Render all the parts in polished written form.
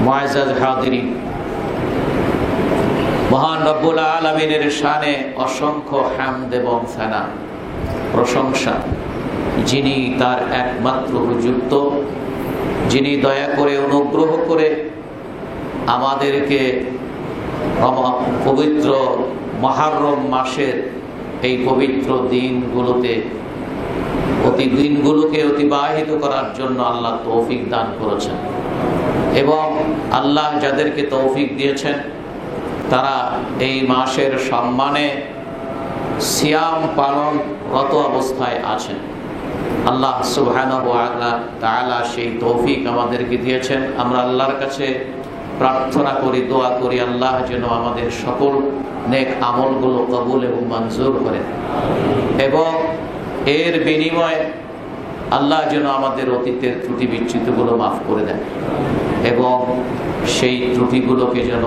মুআজ্জাজ হাজিরিন, মহান রব্বুল আলামিনের শানে অসংখ্য হামদ এবং সানা, প্রশংসা, যিনি তার একমাত্র উপযুক্ত, যিনি দয়া করে অনুগ্রহ করে আমাদেরকে পবিত্র মুহররম মাসের এই পবিত্র দিনগুলোকে অতিবাহিত করার জন্য আল্লাহ তৌফিক দান করেছেন। এবং আল্লাহ যাদেরকে তৌফিক দিয়েছেন তারা এই মাসের সম্মানে সিয়াম পালনরত অবস্থায় আছেন। আল্লাহ সুবহানাহু ওয়া তাআলা সেই তৌফিক আমাদেরকে দিয়েছেন। আমরা আল্লাহর কাছে প্রার্থনা করি, দোয়া করি, আল্লাহ যেন আমাদের সকল নেক আমলগুলো কবুল এবং মঞ্জুর করেন, এবং এর বিনিময়ে আল্লাহ যেন আমাদের অতীতের ত্রুটি বিচ্যুতিগুলো মাফ করে দেন এবং সেই ত্রুটিগুলোকে যেন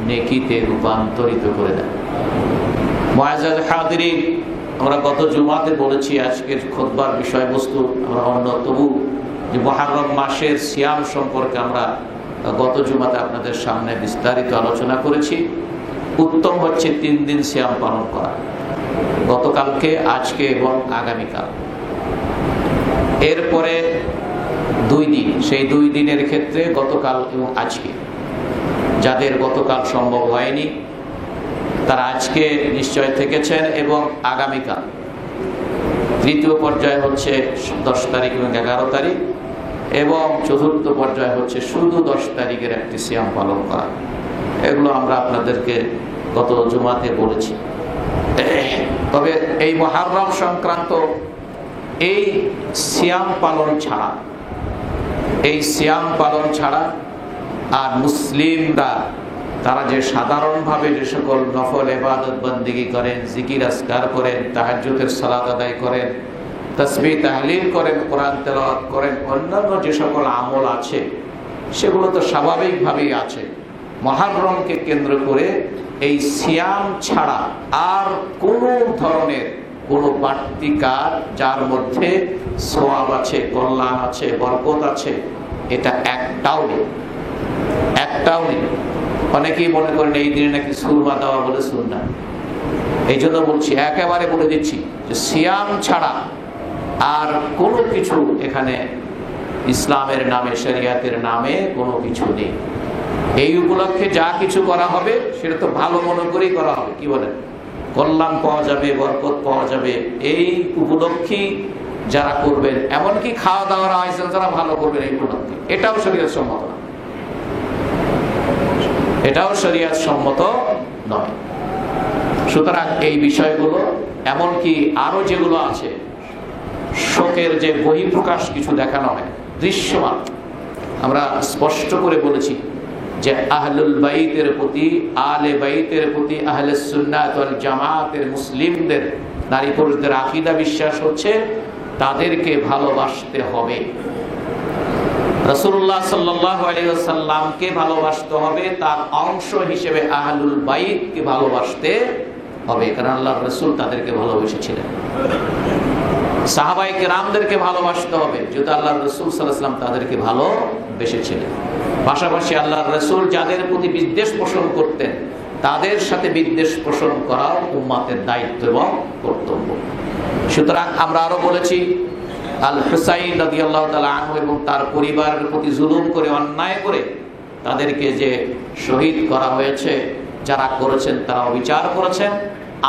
নেকিতে রূপান্তরিত করে দেন। মুআজ্জাজ হাজিরিন, আমরা গত জুমাতে বলেছি, আজকের খুতবার বিষয়বস্তু আমরা অন্য, তবু যে মুহররম মাসের সিয়াম সম্পর্কে আমরা গত জুমাতে আপনাদের সামনে বিস্তারিত আলোচনা করেছি। উত্তম হচ্ছে 3 দিন সিয়াম পালন করা, গতকালকে, আজকে এবং আগামীকাল। এরপরে 2 দিন, সেই 2 দিনের ক্ষেত্রে গতকাল এবং আজকে, যাদের গতকাল সম্ভব হয়নি তারা আজকে নিশ্চয় থেকেছেন, এবং আগামীকাল। তৃতীয় পর্যায় হচ্ছে 10 তারিখ এবং 11 তারিখ, এবং চতুর্থ পর্যায় হচ্ছে শুধু 10 তারিখের একটি সিয়াম পালন করা। এগুলো আমরা আপনাদেরকে গত জুমাতে বলেছি। তবে এই মুহররম সংক্রান্ত এই সিয়াম পালন ছাড়া আর মুসলিমরা তারা যে সাধারণভাবে যে সকল নফল ইবাদত বন্দেগী করেন, জিকির আজকার করেন, তাহাজ্জুদের সালাত আদায় করেন, তাসবিহ তাহলিল করেন, কোরআন তেলাওয়াত করেন, অন্যান্য যে সকল আমল আছে সেগুলো তো স্বাভাবিকভাবেই আছে। মুহররমকে কেন্দ্র করে এই সিয়াম ছাড়া আর কোন ধরনের কোনো বাড়তি কাজ যার মধ্যে সওয়াব আছে, কল্যাণ আছে, বরকত আছে, এটা একটাও নেই। অনেকেই মনে করেন এই দিনে নাকি সুরমা দেওয়া বলে সুন্নাহ। এই জন্য বলছি, একেবারে বলে দিচ্ছি যে সিয়াম ছাড়া আর কোনো কিছু এখানে ইসলামের নামে, শরিয়াতের নামে কোনো কিছু নেই। এই উপলক্ষে যা কিছু করা হবে সেটা তো ভালো মনে করেই করা হবে, কি বলেন? কল্যাণ পাওয়া যাবে, বরকত পাওয়া যাবে, এই উপলক্ষেই যারা করবেন, এমনকি খাওয়া দাওয়ার আয়োজন যারা ভালো করবেন এই উপলক্ষে, এটাও শরিয়ত সম্মত না, এটাও শরিয়ত সম্মত নয়। সুতরাং এই বিষয়গুলো, এমনকি আরো যেগুলো আছে, শোকের যে বহিঃপ্রকাশ কিছু দেখানো হয় দৃশ্যমান, আমরা স্পষ্ট করে বলেছি যে আহলুল বাইতের প্রতি, আলে বাইতের প্রতি, আহলে সুন্নাত ওয়াল জামাতের মুসলিমদের, নারী পুরুষদের আকীদা বিশ্বাস হচ্ছে তাদেরকে ভালোবাসতে হবে। রাসূলুল্লাহ সাল্লাল্লাহু আলাইহি ওয়াসাল্লামকে ভালোবাসতে হবে, তার অংশ হিসেবে আহলুল বাইতকে ভালোবাসতে হবে, কারণ আল্লাহর রাসূল তাদেরকে ভালোবেসেছিলেন। সাহাবায়ে কেরামদেরকে ভালোবাসতে হবে, যেহেতু আল্লাহর রাসূল সাল্লাল্লাহু আলাইহি ওয়াসাল্লাম তাদেরকে ভালোবেসেছিলেন। পাশাপাশি আল্লাহর রাসূল যাদের প্রতি বিদ্বেষ পোষণ করতেন তাদের সাথে বিদ্বেষ পোষণ করাও উম্মতের দায়িত্ব এবং কর্তব্য। সুতরাং আমরা আরো বলেছি, আল হুসাইন রাদিয়াল্লাহু তাআলা আনহু এবং তার পরিবারের প্রতি জুলুম করে, অন্যায় করে তাদেরকে যে শহীদ করা হয়েছে, যারা করেছেন তারা বিচার করেছেন।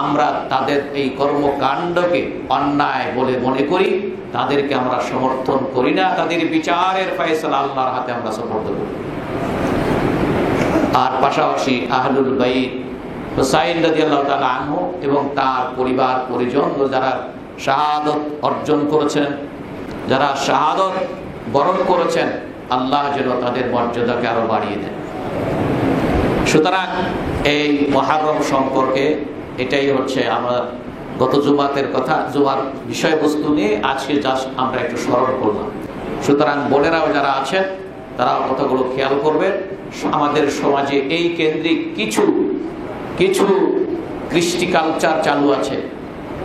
আমরা তাদের এই কর্মকাণ্ডকে অন্যায় বলে মনে করি, তাদেরকে আমরা সমর্থন করি না, তাদের বিচারের ফয়সালা আল্লাহর হাতে আমরা সুপর্দ করি। আর পাশাপাশি আহলুল বাইত, হুসাইন রাদিয়াল্লাহু তাআলা আনহু এবং তার পরিবার পরিজন যারা শাহাদত অর্জন করেছেন, যারা শাহাদত বরণ করেছেন, আল্লাহ যেন তাদের মর্যাদাকে আরো বাড়িয়ে দেন। সুতরাং এই মুহররম সম্পর্কে এটাই হচ্ছে আমরা গত জুমাতের কথা, জুমার বিষয়বস্তু নিয়ে আজকে জাস্ট আমরা একটু স্মরণ করলাম। সুতরাং বোনেরাও যারা আছেন তারা কথাগুলো খেয়াল করবেন। আমাদের সমাজে এই কেন্দ্রিক কিছু কৃষ্টি কালচার চালু আছে,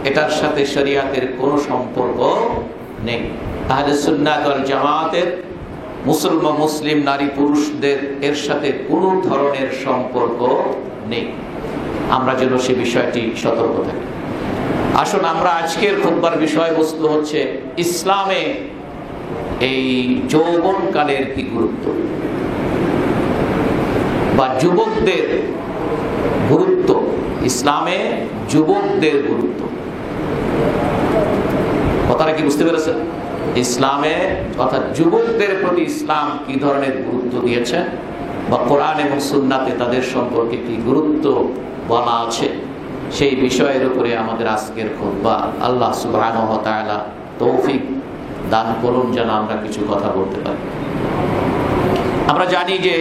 এটার সাথে শরিয়াতের কোনো সম্পর্ক নেই। আহলে সুন্নাত ওয়াল জামাতের মুসলিম নারী পুরুষদের এর সাথে কোনো ধরনের সম্পর্ক নেই। আমরা যেন সে বিষয়টি সতর্ক থাকি। আসুন, আমরা আজকের খুতবার বিষয়বস্তু হচ্ছে ইসলামে এই যৌবনকালের কি গুরুত্ব, বা যুবকদের গুরুত্ব, ইসলামে যুবকদের গুরুত্ব। কথাটা কি বুঝতে পেরেছেন? ইসলামে অর্থাৎ যুবকদের প্রতি ইসলাম কি ধরনের গুরুত্ব দিয়েছে, বা কোরআন এবং সুন্নাতে তাদের সম্পর্কে কি গুরুত্ব বলা আছে, সেই বিষয়ের উপরে আমাদের আজকের খুতবা। আল্লাহ সুবহানাহু ওয়া তাআলা তৌফিক দান করুন যেন আমরা কিছু কথা বলতে পারি। আমরা জানি যে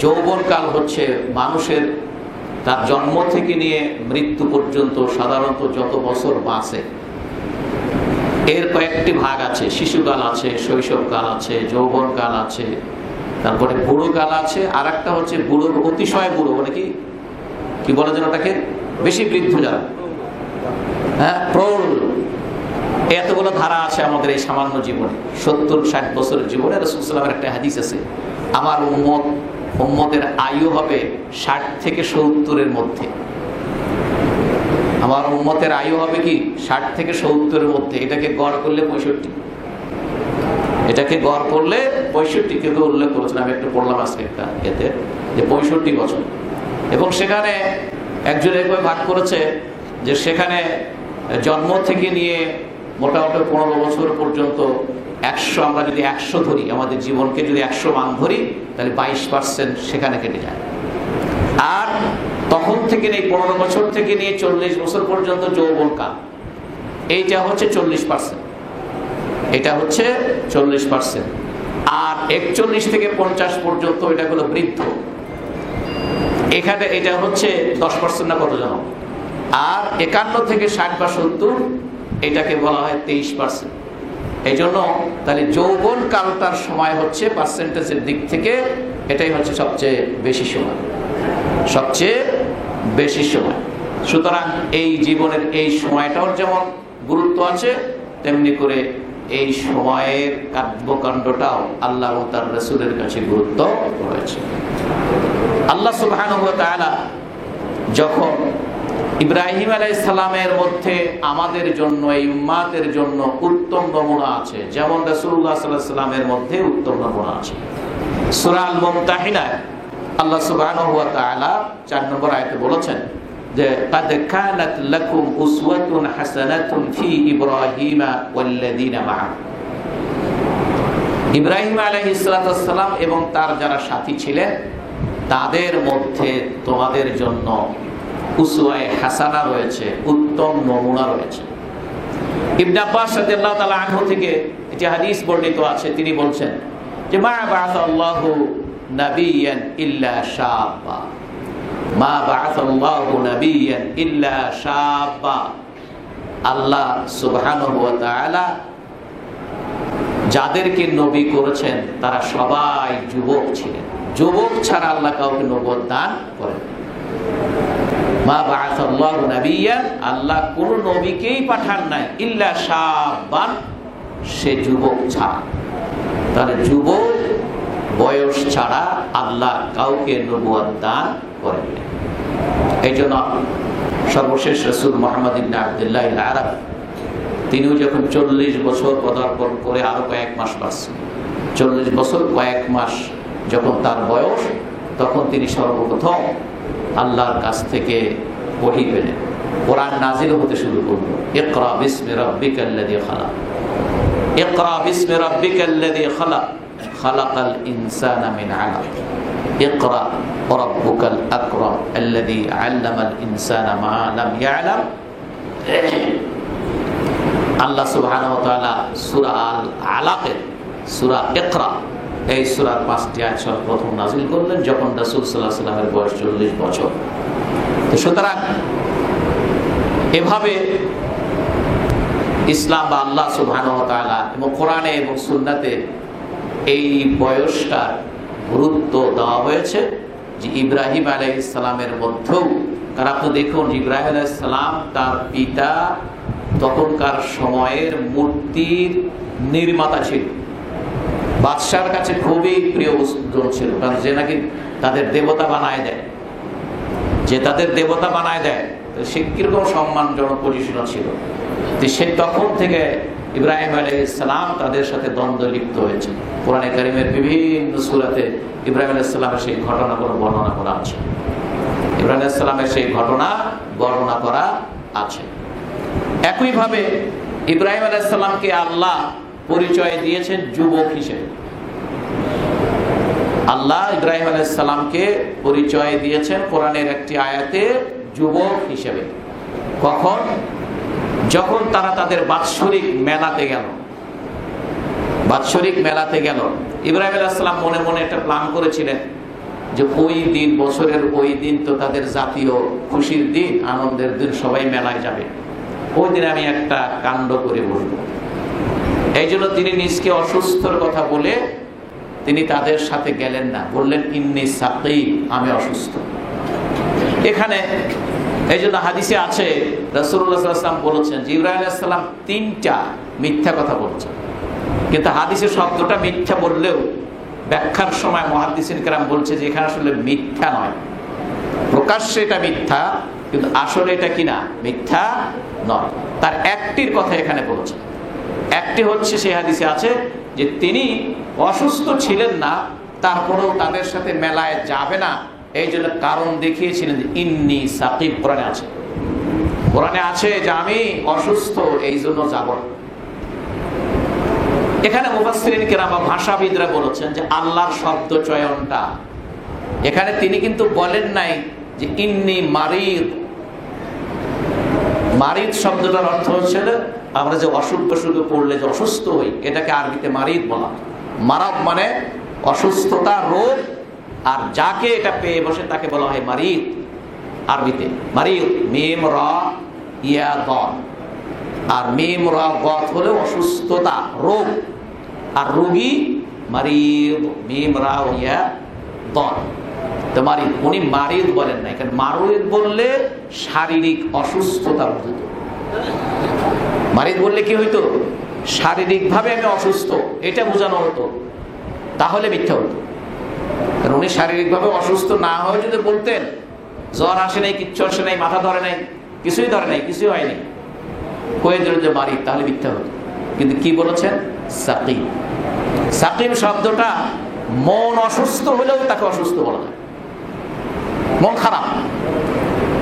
যৌবনকাল হচ্ছে মানুষের তার জন্ম থেকে নিয়ে মৃত্যু পর্যন্ত সাধারণত যত বছর বাঁচে এর কয়েকটি ভাগ আছে। শিশুকাল আছে, শৈশবকাল আছে, যৌবনকাল আছে, তারপরে বুড়োকাল আছে, আর একটা হচ্ছে বুড়ো, অতিশয় বুড়ো, মানে কি বলে যেন ওটাকে, বেশি বৃদ্ধ যারা, হ্যাঁ, প্রৌঢ়। এতগুলো ধারা আছে আমাদের এই সামান্য জীবনে, 70-60 বছরের জীবনে। রাসূল সাল্লাল্লাহু আলাইহি ওয়াসাল্লামের একটা হাদিস আছে, আমার উম্মতের আয়ু হবে 60 থেকে 70-এর মধ্যে। আমার উম্মতের আয়ু হবে কি 60 থেকে 70-এর মধ্যে। এটাকে গড় করলে 65, এটাকে গড় করলে 65 কেউ উল্লেখ করেছেন। আমি একটু পড়লাম আজকে একটা এতে যে 65 বছর। এবং সেখানে একজন এভাবে ভাগ করেছে যে সেখানে জন্ম থেকে নিয়ে মোটামুটি 15 বছর পর্যন্ত 100, আমরা যদি 100 ধরি, আমাদের জীবনকে যদি 100 মান ধরি, তাহলে 22% সেখানে কেটে যায়। আর তখন থেকে নিয়ে 15 বছর থেকে নিয়ে 40 বছর পর্যন্ত যৌবনকাল, এইটা হচ্ছে 40%। এটা হচ্ছে 40%। আর 41 থেকে 50 পর্যন্ত এটা হলো বৃদ্ধ, এখানে এটা হচ্ছে 10% না কত জানো। আর 51 থেকে 60 বা 70 এটাকে বলা হয় 23%। এই জন্য তাহলে যৌবন কালটার সময় হচ্ছে পার্সেন্টেজের দিক থেকে এটাই হচ্ছে সবচেয়ে বেশি সময়, সবচেয়ে বেশি সময়। সুতরাং এই জীবনের এই সময়টাও যেমন গুরুত্ব আছে, তেমনি করে এই সময়ের কার্যকাণ্ডটাও আল্লাহ ও তার রাসূলের কাছে গুরুত্ব রয়েছে। আল্লাহ সুবহানাহু ওয়া তাআলা যখন ইব্রাহিম আলাইহিস সালামের মধ্যে আমাদের জন্য, এই উম্মাতের জন্য উত্তম নমুনা আছে, যেমন রাসূলুল্লাহ সাল্লাল্লাহু আলাইহি ওয়াসাল্লামের মধ্যে উত্তম নমুনা আছে। সূরা আল মুমতাহিনায় আল্লাহ সুবহানাহু ওয়া তাআলা 4 নম্বর আয়াতে বলেছেন যে قد كانت لكم أسوة حسنة في إبراهيم والذين معه। ইব্রাহিম আলাইহিস সালাম এবং তার যারা সাথী ছিলেন তাদের মধ্যে তোমাদের জন্য উসওয়ায়ে হাসানা রয়েছে, উত্তম নমুনা রয়েছে। ইবনে আব্বাস রাদিয়াল্লাহু তাআলা আনহু থেকে একটি হাদিস বর্ণিত আছে, তিনি বলছেন যে মা বাআসাল্লাহু নাবিয়ান ইল্লা শাবা, মা বাআসাল্লাহু নাবিয়ান ইল্লা শাবা। আল্লাহ সুবহানাহু ওয়া তাআলা যাদেরকে নবী করেছেন তারা সবাই যুবক ছিলেন। যুবক ছাড়া আল্লাহ কাউকে নবুয়ত দান করেন। মা বাআসাল্লাহু নাবিয়ান, আল্লাহ কোন নবীকেই পাঠান নাই ইল্লা শাবান, সে যুবক ছাড়া। তাহলে যুবক বয়স ছাড়া আল্লাহ কাউকে নবুয়ত দান করেন। এই জন্য সর্বশেষ রাসূল মুহাম্মদ ইবনে আব্দুল্লাহ আল-আরাবী তিনিও যখন 40 বছর পদার্পণ করে আরো কয়েক মাস বাঁচছেন, 40 বছর কয়েক মাস যখন তার বয়স, তখন তিনি সর্বপ্রথম আল্লাহর কাছ থেকে ওহী পেলেন। কোরআন নাজিল হতে শুরু করলো, ইকরা বিসমি রাব্বিকাল্লাযী খালাক, ইকরা বিসমি রাব্বিকাল্লাযী খালাক, খালাকাল ইনসানা মিন আলাক, ইকরা রাব্বুকাল আকরাম আল্লাযী আল্লামাল ইনসানা মা লাম ইয়ালাম। আল্লাহ সুবহানাহু ওয়া তাআলা সূরা আল আলাকের সূরা ইকরা, এই সূরার 5টি আয়াত প্রথম নাযিল করলেন যখন রাসূল সাল্লাল্লাহু আলাইহি ওয়াসাল্লামের বয়স 40 বছর। তো সুতরাং এভাবে ইসলাম বা আল্লাহ সুবহানাহু ওয়া তাআলা এবং কোরআনে এবং সুন্নাতে এই বয়সটার গুরুত্ব দেওয়া হয়েছে। যে ইব্রাহিম আলাইহিস সালামের মধ্যেও, কারণ আপনি দেখুন ইব্রাহিম আলাইহিস সালাম তার পিতা তখনকার সময়ের মূর্তির নির্মাতা ছিল। বাদশার কাছে খুবই প্রিয় জন ছিল, কারণ যে নাকি তাদের দেবতা বানায় দেয়, যে তাদের দেবতা বানায় দেয়, সে কিরকম সম্মানজনক পজিশন ছিল। সে তখন থেকে ইব্রাহিম আলাইহিস সালাম তাদের সাথে দ্বন্দ্ব লিপ্ত হয়েছে। কোরআনে কারীমের বিভিন্ন সূরাতে ইব্রাহিম আলাইহিস সালামের সেই ঘটনাগুলো বর্ণনা করা আছে। ইব্রাহিম আলাইহিস সালামের সেই ঘটনা বর্ণনা করা আছে। একইভাবে ইব্রাহিম আলাইহিস সালামকে আল্লাহ পরিচয় দিয়েছেন যুবক হিসেবে। আল্লাহ ইব্রাহিম আলাইহিস সালামকে পরিচয় দিয়েছেন কোরআনের একটি আয়াতে যুবক হিসেবে। কখন? যখন তারা তাদের বাৎসরিক মেলাতে গেল। বাৎসরিক মেলাতে গেল, ইব্রাহিম আলাইহিস সালাম মনে মনে একটা প্ল্যান করেছিলেন যে ওই দিন, বছরের ওই দিন তো তাদের জাতীয় খুশির দিন, আনন্দের দিন, সবাই মেলায় যাবে, ওই দিন আমি একটা কাণ্ড করে বসবো। এই জন্য তিনি নিজকে অসুস্থর কথা বলে তিনি তাদের সাথে গেলেন না, বললেন ইন্নী সাকিম, আমি অসুস্থ। এখানে এই জন্য হাদিসে আছে রাসূলুল্লাহ সাল্লাল্লাহু আলাইহি ওয়াসাল্লাম বলেছেন যে ইব্রাহিম আলাইহিস সালাম 3টা মিথ্যা কথা বলেছেন। কিন্তু হাদিসে শব্দটা মিথ্যা বললেও ব্যাখ্যার সময় মুহাদ্দিসিন কেরাম বলছে যে এখানে আসলে মিথ্যা নয়, প্রকাশ্যে এটা মিথ্যা, কিন্তু আসলে এটা কি না, মিথ্যা নয়। তার একটির কথা এখানে বলছে। একটি হচ্ছে সেই হাদিসে আছে যে তিনি অসুস্থ ছিলেন না, তারপরেও তাদের সাথে মেলায় যাবে না, এই জন্য কারণ দেখিয়েছিলেন যে ইন্নী সাকিব। কোরআনে আছে, কোরআনে আছে যে আমি অসুস্থ, এই জন্য যাব না। এখানে মুফাসসিরিন কেরাম বা ভাষাবিদরা বলেছেন যে আল্লাহর শব্দ চয়নটা এখানে তিনি কিন্তু বলেন নাই যে ইন্নী মারিদ। মারিদ শব্দটার অর্থ হচ্ছে আমরা যে অসুখ টসুখে পড়লে যে অসুস্থ হই, এটাকে আরবিতে মারিদ বলা। মারাদ মানে অসুস্থতা, রোগ, আর যাকে এটা পেয়ে বসে তাকে বলা হয় মারিদ। আরবিতে মারিদ মিম রা ইয়া দন, আর মিম রা গত হলে অসুস্থতা, রোগ, আর রোগী মারিদ মিম রা ইয়া দন। তো মারিদ, উনি মারিদ বলেন না, কারণ মারিদ বললে শারীরিক অসুস্থতা বুঝতো। মারিদ বললে কি হইতো, শারীরিক ভাবে আমি অসুস্থ, এটা বোঝানো হতো, তাহলে মিথ্যা হতো। কারণ উনি শারীরিক ভাবে অসুস্থ না হয়ে যদি বলতেন জ্বর আসে নাই, কিচ্ছু আসে নাই, মাথা ধরে নাই, কিছুই ধরে নাই, কিছুই হয়নি, কয়ে দিল যে মারিদ, তাহলে মিথ্যা হতো। কিন্তু কি বলেছেন, সাকিম। সাকিম শব্দটা মন অসুস্থ হলেও তাকে অসুস্থ বলা যায়। মন খারাপ,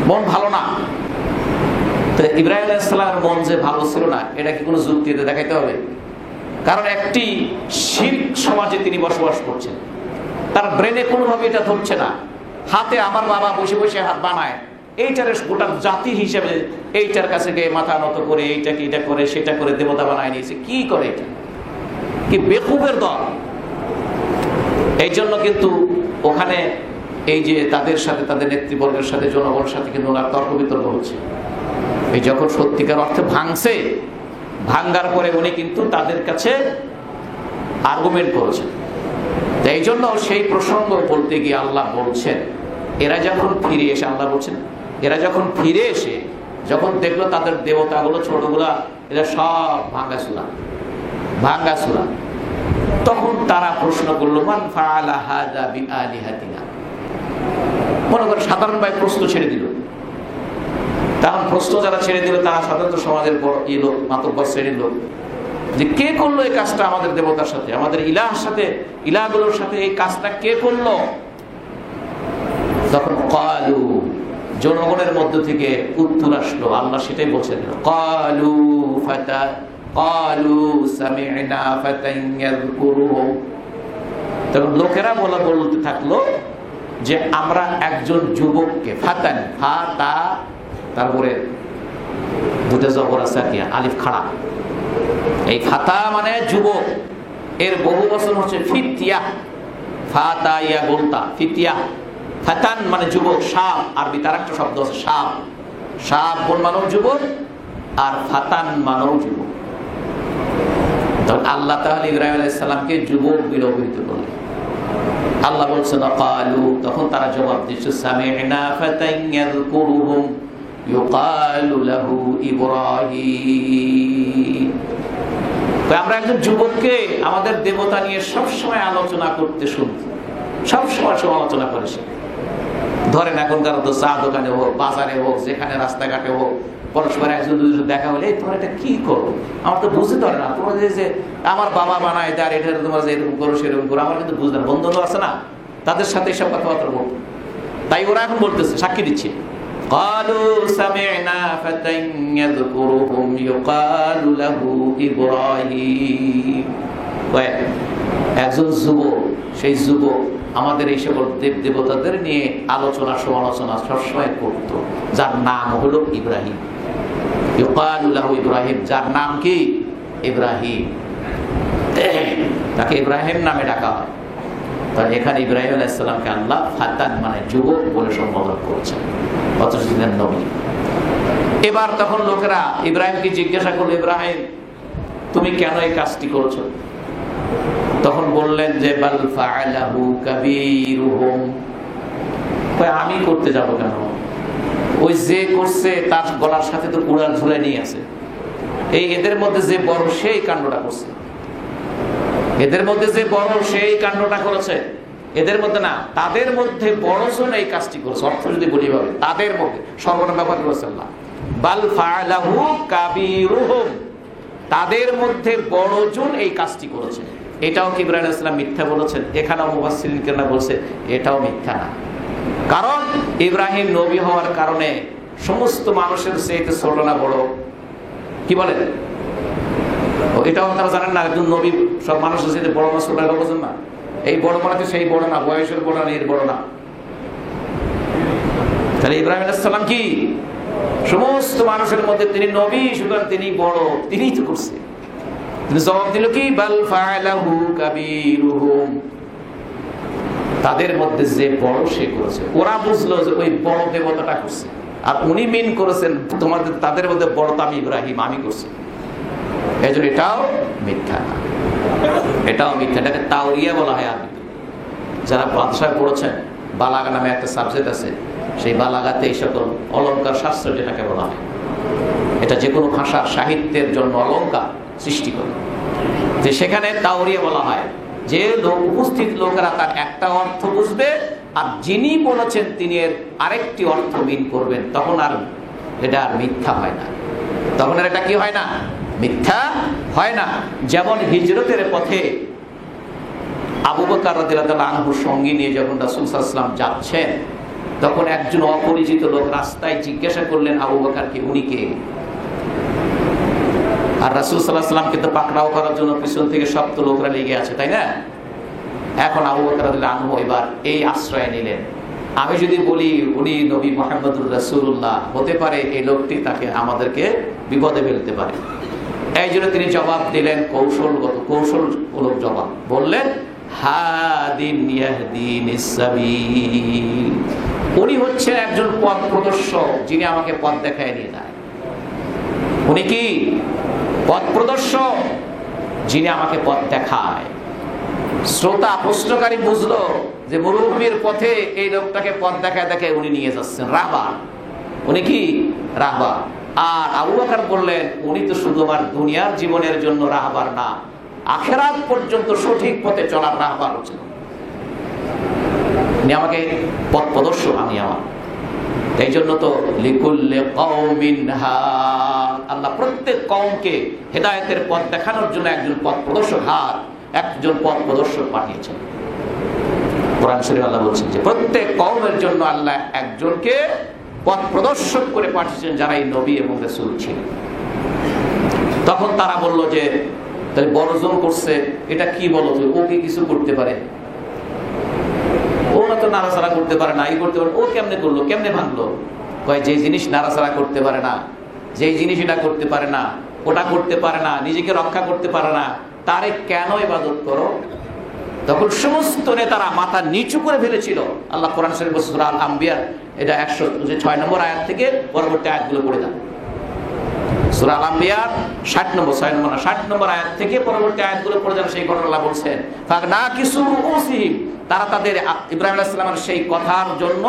মন ভালো না। তো ইব্রাহিম আলাইহিস সালামের মন যে ভালো ছিল না, এটা কি কোনো যুক্তিতে দেখাইতে হবে? কারণ একটি শিরক সমাজে তিনি বসবাস করছেন, তার ব্রেনে কোনোভাবে এটা ধরছে না। হাতে আমার বাবা বসে বসে হাত বানায়, এইটার গোটা জাতি হিসেবে এইটার কাছে গিয়ে মাথা নত করে এইটাকে এটা করে সেটা করে দেবতা বানায় নিয়েছে। কি করে এটা? কি বেকুবের দল! এই জন্য কিন্তু ওখানে এই যে তাদের সাথে, তাদের নেতৃবর্গের সাথে, জনগণের সাথে কিন্তু ওনার তর্ক বিতর্ক হচ্ছে। এই যখন সত্যিকার অর্থে ভাঙছে, ভাঙ্গার পরে উনি কিন্তু তাদের কাছে আর্গুমেন্ট করেছেন। এই জন্য সেই প্রসঙ্গ বলতে গিয়ে আল্লাহ বলছেন, এরা যখন ফিরে এসে, আল্লাহ বলছেন এরা যখন ফিরে এসে যখন দেখলো তাদের দেবতাগুলো, ছোটগুলা, এরা সব ভাঙ্গাসুরা, তখন তারা প্রশ্ন করলো মান ফাআলা হাযা বিআলিহাতিনা। মনে করে সাধারণভাবে প্রশ্ন ছেড়ে দিল। তখন প্রশ্ন যারা ছেড়ে দিল তারা সাধারণত সমাজের বড় লোক, মাতব্বর শ্রেণীর লোক, যে কে করলো এই কাজটা আমাদের দেবতার সাথে, আমাদের ইলাহর সাথে, ইলাহগুলোর সাথে এই কাজটা কে করলো? তখন ক্বালু, জনগণের মধ্য থেকে উত্তর আসলো, আল্লাহ সেটাই বলছেন, ক্বালু ফাতা ক্বালু সামি'না ফাতান ইয়াযকুরুহুম। তখন লোকেরা বলতে থাকলো যে আমরা একজন যুবককে, ফাতান, ফাতা, তারপরে দুটো জবর আছে কি, আলিফ খাড়া, এই ফাতা মানে যুবক, এর বহু বচন হচ্ছে ফিতিয়া, ফাতা ইয়া গোলতা, ফিতিয়া। ফাতান মানে যুবক, শাব, আরবি তার একটা শব্দ আছে শাব, শাব মানেও যুবক, আর ফাতান মানেও যুবক। তখন আল্লাহ তাআলা ইব্রাহিম আলাইহিস সালামকে যুবক বলে অভিহিত করলেন। আল্লাহ বলছেন ক্বালু, তখন তারা জবাব দিচ্ছে সামি'না ফাতান ইয়াযকুরুহুম ইউকালু লাহু ইব্রাহিম। আমরা একজন যুবককে আমাদের দেবতা নিয়ে সবসময় আলোচনা করতে শুনি, সবসময় সমালোচনা করেছে। ধরেন এখনকার তো চা দোকানে হোক, বাজারে হোক, যেখানে রাস্তাঘাটে হোক, পরস্পর একজন দুজন দেখা হলে তোমরা এটা কি করো, আমার তো বুঝতে পারে না, তোমরা যে আমার বাবা বানায় আর এটা তোমরা যে এরকম করো সেরকম করো, আমার কিন্তু বুঝতে না। বন্ধু আছে না, তাদের সাথে এসব কথাবার্তা বলতো। তাই ওরা এখন বলতেছে, সাক্ষী দিচ্ছে, قالوا سمعنا فتى يذكرهم يقال له إبراهيم। একজন যুবক, সেই যুবক আমাদের এই সকল দেব দেবতাদের নিয়ে আলোচনা সমালোচনা সবসময় করত, যার নাম হলো ইব্রাহিম। ইউকালু লাহু ইব্রাহিম, যার নাম কি ইব্রাহিম, তাকে ইব্রাহিম নামে ডাকা হয়। তাহলে এখানে ইব্রাহিম আলাইহিস সালামকে আল্লাহ ফাতান মানে যুবক বলে সম্বোধন করছেন, অথচ তিনি নবী। এবার তখন লোকেরা ইব্রাহিমকে জিজ্ঞাসা করলো, ইব্রাহিম তুমি কেন এই কাজটি করছো? তখন বললেন যে বাল ফাআলাহু কাবীরুহুম, আমি করতে যাব কেন? ওই যে করছে তার গলার সাথে তো কুড়াল ঝুলে নিয়ে আছে, এই এদের মধ্যে যে বড় সেই কাণ্ডটা করছে, এদের মধ্যে যে বড় সেই কাণ্ডটা করেছে, এদের মধ্যে না, তাদের মধ্যে বড়জন এই কাজটি করেছে। অর্থ যদি বলি ভাবে, তাদের মধ্যে সর্বনাম ব্যবহার করেছে আল্লাহ। বাল ফাআলাহু কাবীরুহুম, তাদের মধ্যে বড়জন এই কাজটি করেছে। এটাও কি ইব্রাহিম আলাইহিস সালাম মিথ্যা বলেছেন? এখানেও মুফাসসিরিন কেরাম বলছে এটাও মিথ্যা না, কারণ ইব্রাহিম নবী হওয়ার কারণে সমস্ত মানুষের চেয়ে ছোট না বড়? কি বলেন? এটাও আপনারা জানেন না, একজন নবী সব মানুষের চেয়ে বড় না ছোট, এটা বোঝেন না? এই বড় মানে সেই বড় না, বয়সের বড় না, এর বড় না। তাহলে ইব্রাহিম আলাইহিস সালাম কি সমস্ত মানুষের মধ্যে তিনি নবী, সুতরাং তিনি বড়, তিনিই তো করছে। তিনি জবাব দিল কি বাল ফাআলাহু কাবীরুহুম, তাদের মধ্যে যে বড় সে করেছে। ওরা বুঝলো যে ওই বড় দেবতাটা করছে, আর উনি মিন করেছেন তোমাদের তাদের মধ্যে বড় তো আমি ইব্রাহিম, আমি করছি। এই জন্য এটাও মিথ্যা না, এটাও মিথ্যা। এটাকে তাওরিয়া বলা হয় আরবিতে। যারা বাদশায় পড়েছেন, বালাগা নামে একটা সাবজেক্ট আছে, সেই বালাগাতে এই সকল অলঙ্কার শাস্ত্র যেটাকে বলা হয়, এটা যে কোনো ভাষার সাহিত্যের জন্য অলঙ্কার সৃষ্টি করে, যে সেখানে তাওরিয়া বলা হয়। যে লোক উপস্থিত লোকেরা তার একটা অর্থ বুঝবে, আর যিনি বলেছেন তিনি এর আরেকটি অর্থ মিন করবেন, তখন আর এটা আর মিথ্যা হয় না, তখন আর এটা কি হয় না, মিথ্যা হয় না। যেমন হিজরতের পথে আবু বকর রাদিয়াল্লাহু আনহুর সঙ্গী নিয়ে যখন রাসূল সাল্লাল্লাহু আলাইহি ওয়াসাল্লাম যাচ্ছেন, তখন একজন অপরিচিত লোক রাস্তায় জিজ্ঞাসা করলেন আবু বকরকে, উনি কে? আর রাসূল সাল্লাল্লাহু আলাইহি ওয়াসাল্লামকে তো পাকড়াও করার জন্য পিছন থেকে সব লোকরা লেগে আছে, তাই না? এখন আবু বকর রাদিয়াল্লাহু আনহু এবার এই আশ্রয় নিলেন, আমি যদি বলি উনি নবী মুহাম্মদুর রাসূলুল্লাহ, হতে পারে এই লোকটি তাকে আমাদেরকে বিপদে ফেলতে পারে। এই জন্য তিনি জবাব দিলেন কৌশলমূলক জবাব, বললেন হাদিন ইয়াহদিনিস সাবিল, উনি হচ্ছেন একজন পথ প্রদর্শক, যিনি আমাকে পথ দেখায় নিয়ে যায়। উনি কি পথ প্রদর্শক, যিনি আমাকে পথ দেখায়। শ্রোতা প্রশ্নকারী বুঝলো যে মরুভূমির পথে এই লোকটাকে পথ দেখায় দেখে উনি নিয়ে যাচ্ছেন রাহবার, উনি কি রাহবার। আর আবু বকর বললেন উনি তো শুধু আমার দুনিয়ার জীবনের জন্য রাহবার না, আখিরাত পর্যন্ত সঠিক পথে চলার রাহবার হচ্ছেন উনি, আমাকে পথ প্রদর্শক আমি আমার। এই জন্য তো লিকুল্লি কওমিন হাদ, আল্লাহ প্রত্যেক কওমকে হেদায়েতের পথ দেখানোর জন্য একজন পথ প্রদর্শক হাদ, একজন পথ প্রদর্শক পাঠিয়েছেন। কোরআন শরীফে আল্লাহ বলছেন যে প্রত্যেক কওমের জন্য আল্লাহ একজনকে পথ প্রদর্শক করে পাঠিয়েছেন, যারা এই নবী এবং রাসূল ছিলেন। তখন তারা বলল যে তাহলে বড়জন করছে, এটা কি বলো, ও কি কিছু করতে পারে? ওরা তো নাড়াচাড়া করতে পারে না, এই করতে পারে, ও কেমনে করলো, কেমনে ভাঙলো? কয় যে জিনিস নাড়াচাড়া করতে পারে না, যেই জিনিস এটা করতে পারে না, ওটা করতে পারে না, নিজেকে রক্ষা করতে পারে না, তারে কেন ইবাদত করো? তখন সমস্ত নেতারা মাথা নিচু করে ফেলেছিল। আল্লাহ কোরআন শরীফে সূরা আল আম্বিয়া এটা 106 নম্বর আয়াত থেকে পরবর্তী আয়াতগুলো পড়ে যান। সূরা আল আম্বিয়া 60 নম্বর আয়াত থেকে পরবর্তী আয়াতগুলো পড়ে যান। সেই ঘটনা আল্লাহ বলছেন ফাগনাকিসু রুউসিহিম, তারা তাদের ইব্রাহিম আলাইহিস সালামের সেই কথার জন্য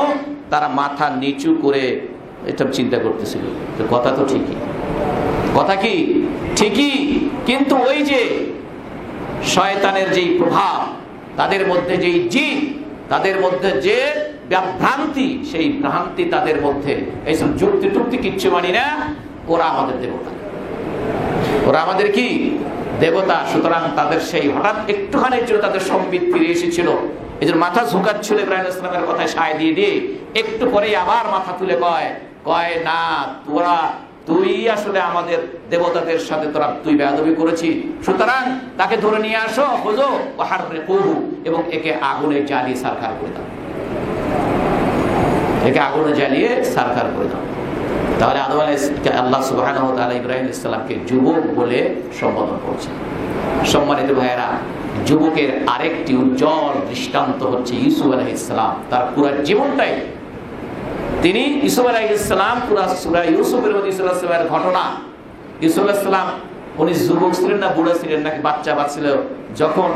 তারা মাথা নিচু করে এটা চিন্তা করতেছিল যে কথা তো ঠিকই, কথা কি ঠিকই, কিন্তু ওই যে শয়তানের যেই প্রভাব, তাদের মধ্যে যেই জিদ, তাদের মধ্যে যে ভ্রান্তি, সেই ভ্রান্তি তাদের মধ্যে, এইসব যুক্তি টুক্তি কিচ্ছু মানি না, ওরা আমাদের দেবতা, ওরা আমাদের কি দেবতা। সুতরাং তাদের সেই হঠাৎ একটুখানির জন্য তাদের সম্বিত ফিরে এসেছিল, এই জন্য মাথা ঝুঁকাচ্ছিল ইব্রাহিম ইসলামের কথায় সায় দিয়ে দিয়ে, একটু পরেই আবার মাথা তুলে কয় না, তুই আসলে আমাদের দেবতাদের সাথে তুই বেয়াদবি করেছিস, সুতরাং তাকে ধরে নিয়ে আসো, খোঁজো, এবং একে আগুনে জ্বালিয়ে সারখার করে দাও, একে আগুনে জ্বালিয়ে সারখার করে দাও। তাহলে আল্লাহ সুবহানাহু ওয়া তাআলা ইব্রাহিম ইসলামকে যুবক বলে সম্বোধন করছেন। সম্মানিত ভাইয়েরা, যুবকের আরেকটি উজ্জ্বল দৃষ্টান্ত হচ্ছে ইউসুফ আলাইহিস সালাম। তার পুরো জীবনটাই তিনি ইউসুফ আলাইহিস সালাম, পুরো সূরা ইউসুফের মধ্যে ইউসুফ আলাইহিস সালামের ঘটনা। ইউসুফ আলাইহিস সালাম উনি যুবক ছিলেন না বুড়া ছিলেন নাকি বাচ্চা ছিল, যখন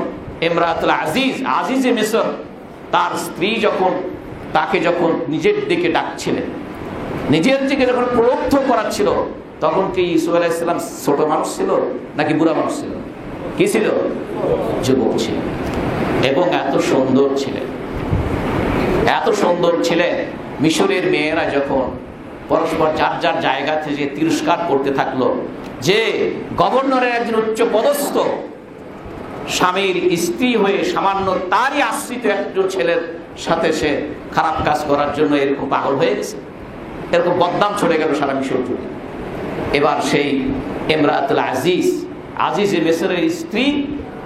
ইমরাতুল আজিজে মিসর তার স্ত্রী তাকে যখন নিজের দিকে ডাকছিলেন, নিজের দিকে যখন প্রলুব্ধ করাচ্ছিল, তখন কি ইউসুফ আলাইহিস সালাম ছোট মানুষ ছিল নাকি বুড়া মানুষ ছিল? কি ছিল? যুবক ছিলেন, এবং এত সুন্দর ছিলেন, এত সুন্দর ছিলেন। মিশরের মেয়েরা যখন পরস্পর যার যার জায়গা থেকে তিরস্কার করতে থাকলো যে গভর্নরের একজন উচ্চ পদস্থ স্বামীর স্ত্রী হয়ে সামান্য তারই আশ্রিত একজন ছেলের সাথে সে খারাপ কাজ করার জন্য এরকম পাগল হয়ে গেছে, এরকম বদনাম ছড়ে গেল সারা মিশর জুড়ে। এবার সেই ইমরাতুল আজিজে মিসরের স্ত্রী,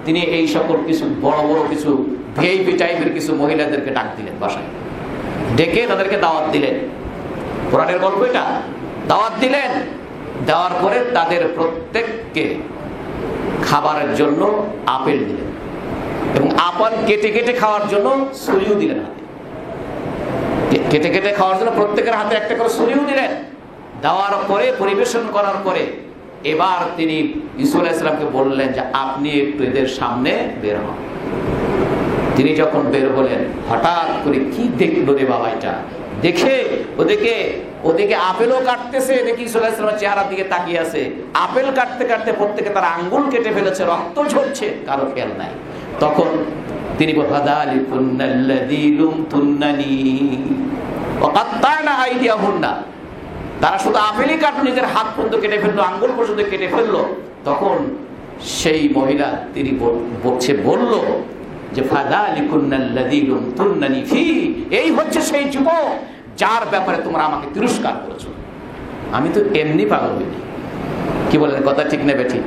তিনি এই সকল কিছু বড় বড় কিছু ভিআইপি টাইপের কিছু মহিলাদেরকে ডাক দিলেন, বাসায় ডেকে তাদেরকে দাওয়াত দিলেন। কোরআনের গল্প এটা, দাওয়াত দিলেন। দেওয়ার পরে তাদের প্রত্যেককে খাবারের জন্য আপেল দিলেন, এবং আপেল কেটে কেটে খাওয়ার জন্য ছুরিও দিলেন হাতে, কেটে কেটে খাওয়ার জন্য প্রত্যেকের হাতে একটা করে ছুরিও দিলেন। দেওয়ার পরে, পরিবেশন করার পরে, এবার তিনি ইউসুফ আলাইহিস সালামকে বললেন যে আপনি একটু এদের সামনে বের হন। তিনি যখন বের হলেন, হঠাৎ করে কি দেখলো রে বাবা, এটা দেখে ওদিকে আপেলও কাটতেছে, দেখি ইউসুফ আলাইহিস সালামের চেহারার দিকে তাকিয়ে আছে। আপেল কাটতে কাটতে প্রত্যেকে তার আঙ্গুল কেটে ফেলেছে, রক্ত ঝরছে, কারো খেয়াল নাই। তখন তিনি তারা শুধু আপেলই কাটলো, নিজের হাত পর্যন্ত কেটে ফেললো, আঙ্গুল পর্যন্ত কেটে ফেললো। তখন সেই মহিলা তিনি বলল যে এই হচ্ছে সেই যুবক যার ব্যাপারে তোমরা আমাকে তিরস্কার করেছো। আমি তো এমনি পাগল হইনি, কি বলেন, কথা ঠিক নেবে ঠিক?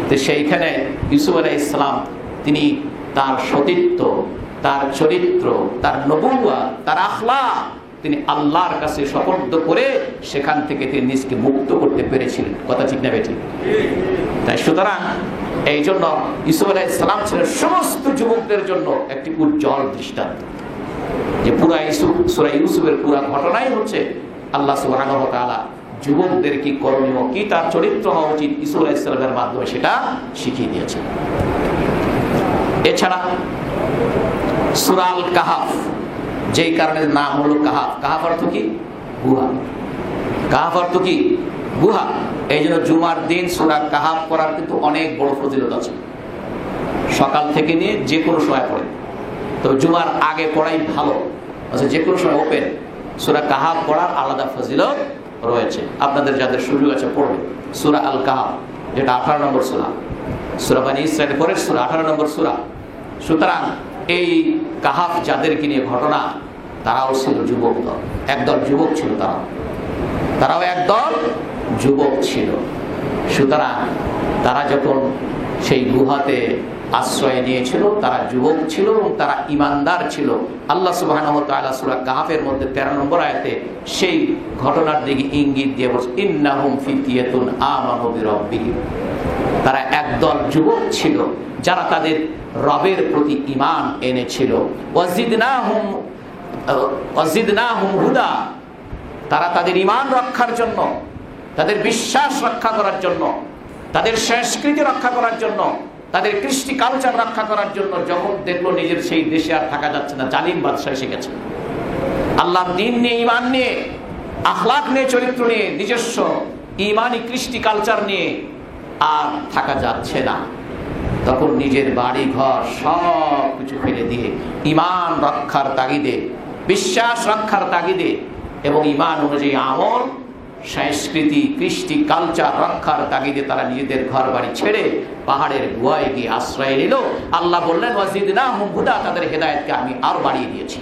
তো সেইখানে ইউসুফ আলাইহিস সালাম তিনি তার সতীত্ব, তার চরিত্র, তার নবুয়া, তার আখলাক তিনি আল্লাহর কাছে সুপর্দ করে সেখান থেকে তিনি নিজকে মুক্ত করতে পেরেছিলেন, কথা ঠিক নেবে ঠিক? তাই সুতরাং এই জন্য ইউসুফ আলাইহিস সালাম ছিলেন সমস্ত যুবকদের জন্য একটি উজ্জ্বল দৃষ্টান্ত। যে পুরা সূরা ইউসুফের পুরা ঘটনাই হচ্ছে আল্লাহ সুবহানাহু ওয়া তাআলা যুবকদের কি করণীয়, কি তার চরিত্র হওয়া উচিত, ইউসুফ আলাইহিস সালামের মাধ্যমে সেটা শিখিয়ে দিয়েছেন। এছাড়া সূরা আল কাহাফ, যেই কারণে নাম হলো কাহাফ। কাহাফ অর্থ কি? গুহা। কাহাফ অর্থ কি? গুহা। এই জন্য জুমার দিন সূরা কাহাফ পড়ার কিন্তু অনেক বড় ফজিলত আছে। সকাল থেকে নিয়ে যে কোনো সময় পড়ে, তো জুমার আগে পড়াই ভালো, আচ্ছা যে কোনো সময় ওপেন সূরা কাহাফ পড়ার আলাদা ফজিলত রয়েছে। আপনাদের যাদের সুযোগ আছে পড়বে সূরা আল কাহাফ, যেটা 18 নম্বর সূরা, সূরা বনী ইসরাঈলের পরের সূরা, 18 নম্বর সূরা। সুতরাং এই কাহাফ যাদেরকে নিয়ে ঘটনা, তারাও ছিল যুবক দল, একদল যুবক ছিল, তারাও একদল যুবক ছিল। সুতরাং তারা যখন সেই গুহাতে আশ্রয় নিয়েছিল, তারা যুবক ছিল এবং তারা ঈমানদার ছিল। আল্লাহ সুবহানাহু ওয়া তাআলা সূরা কাহাফের মধ্যে 13 নম্বর আয়াতে সেই ঘটনার দিকে ইঙ্গিত দিয়ে বলছে, ইন্নাহুম ফিতয়াতুন আমানু বিরাব্বিহিম। তারা একদল যুবক ছিল যারা তাদের রবের প্রতি ঈমান এনেছিল। ওয়াজিদনাহুম হুদা। তারা তাদের ঈমান রক্ষার জন্য, তাদের বিশ্বাস রক্ষা করার জন্য, তাদের সংস্কৃতি রক্ষা করার জন্য, তাদের কৃষ্টি কালচার রক্ষা করার জন্য যখন দেখলো নিজের সেই দেশে আর থাকা যাচ্ছে না, জালিম বাদশা এসে গেছে, আল্লাহর দ্বীন নিয়ে, ঈমান নিয়ে, আখলাক নিয়ে, চরিত্র নিয়ে, নিজস্ব ঈমানি কৃষ্টি কালচার নিয়ে আর থাকা যাচ্ছে না, তখন নিজের বাড়ি ঘর সব কিছু ফেলে দিয়ে ঈমান রক্ষার তাগিদে, বিশ্বাস রক্ষার তাগিদে এবং ঈমান অনুযায়ী আমল, সংস্কৃতি, কৃষ্টি, কালচার রক্ষার তাগিদে তারা নিজেদের ঘর বাড়ি ছেড়ে পাহাড়ের গুহায় গিয়ে আশ্রয় নিল। আল্লাহ বললেন ওয়াজিদনাহুম হুদা, তাদের হেদায়েতকে আমি আরো বাড়িয়ে দিয়েছি,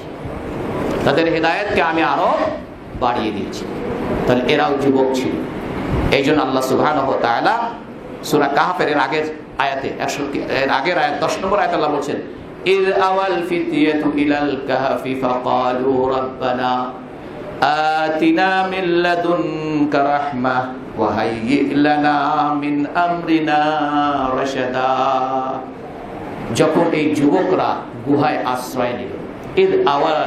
তাদের হেদায়েতকে আমি আরো বাড়িয়ে দিয়েছি। তাহলে এরাও যুবক ছিল। এই জন্য আল্লাহ সুবহানাহু ওয়া তাআলা সূরা কাহফের আগের আয়াতে 10 নম্বর আয়াতে আল্লাহ বলছেন ইয আওয়াল ফিতয়াতু ইলাল কাহফি ফাকালু রাব্বানা আতিনা মিন লাদুনকা রাহমাহ ওয়া হাইয়্যি লানা মিন আমরিনা রাশাদা। যখন এই যুবকরা গুহায় আশ্রয় নিল, ইয আওয়াল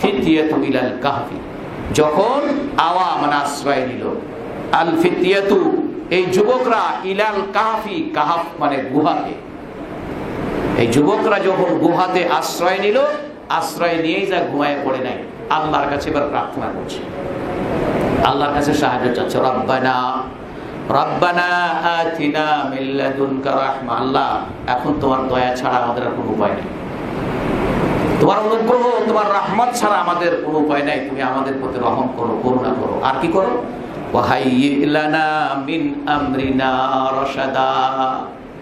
ফিতয়াতু ইলাল কাহফি, যখন আওয়া মানে আশ্রয় নিল, আল ফিতয়াতু এই যুবকরা, ইলাল কাহফি কাহফ মানে গুহাতে, এই যুবকরা যখন গুহাতে আশ্রয় নিল, আশ্রয় নিয়েই যা ঘুমায় পড়ে নাই, আল্লাহর কাছে এবার প্রার্থনা করছে, আল্লাহর কাছে সাহায্য চাচ্ছে। রব্বানা রব্বানা আতিনা মিন লাদুনকা রাহমা, আল্লাহ এখন তোমার দয়া ছাড়া আমাদের আর কোনো উপায় নেই, তোমার অনুগ্রহ, তোমার রহমত ছাড়া আমাদের কোনো উপায় নাই, তুমি আমাদের প্রতি রহম করো, করুণা করো। আর কি করো? ওয়াহাইয়্যি লানা মিন আমরিনা রাশাদা,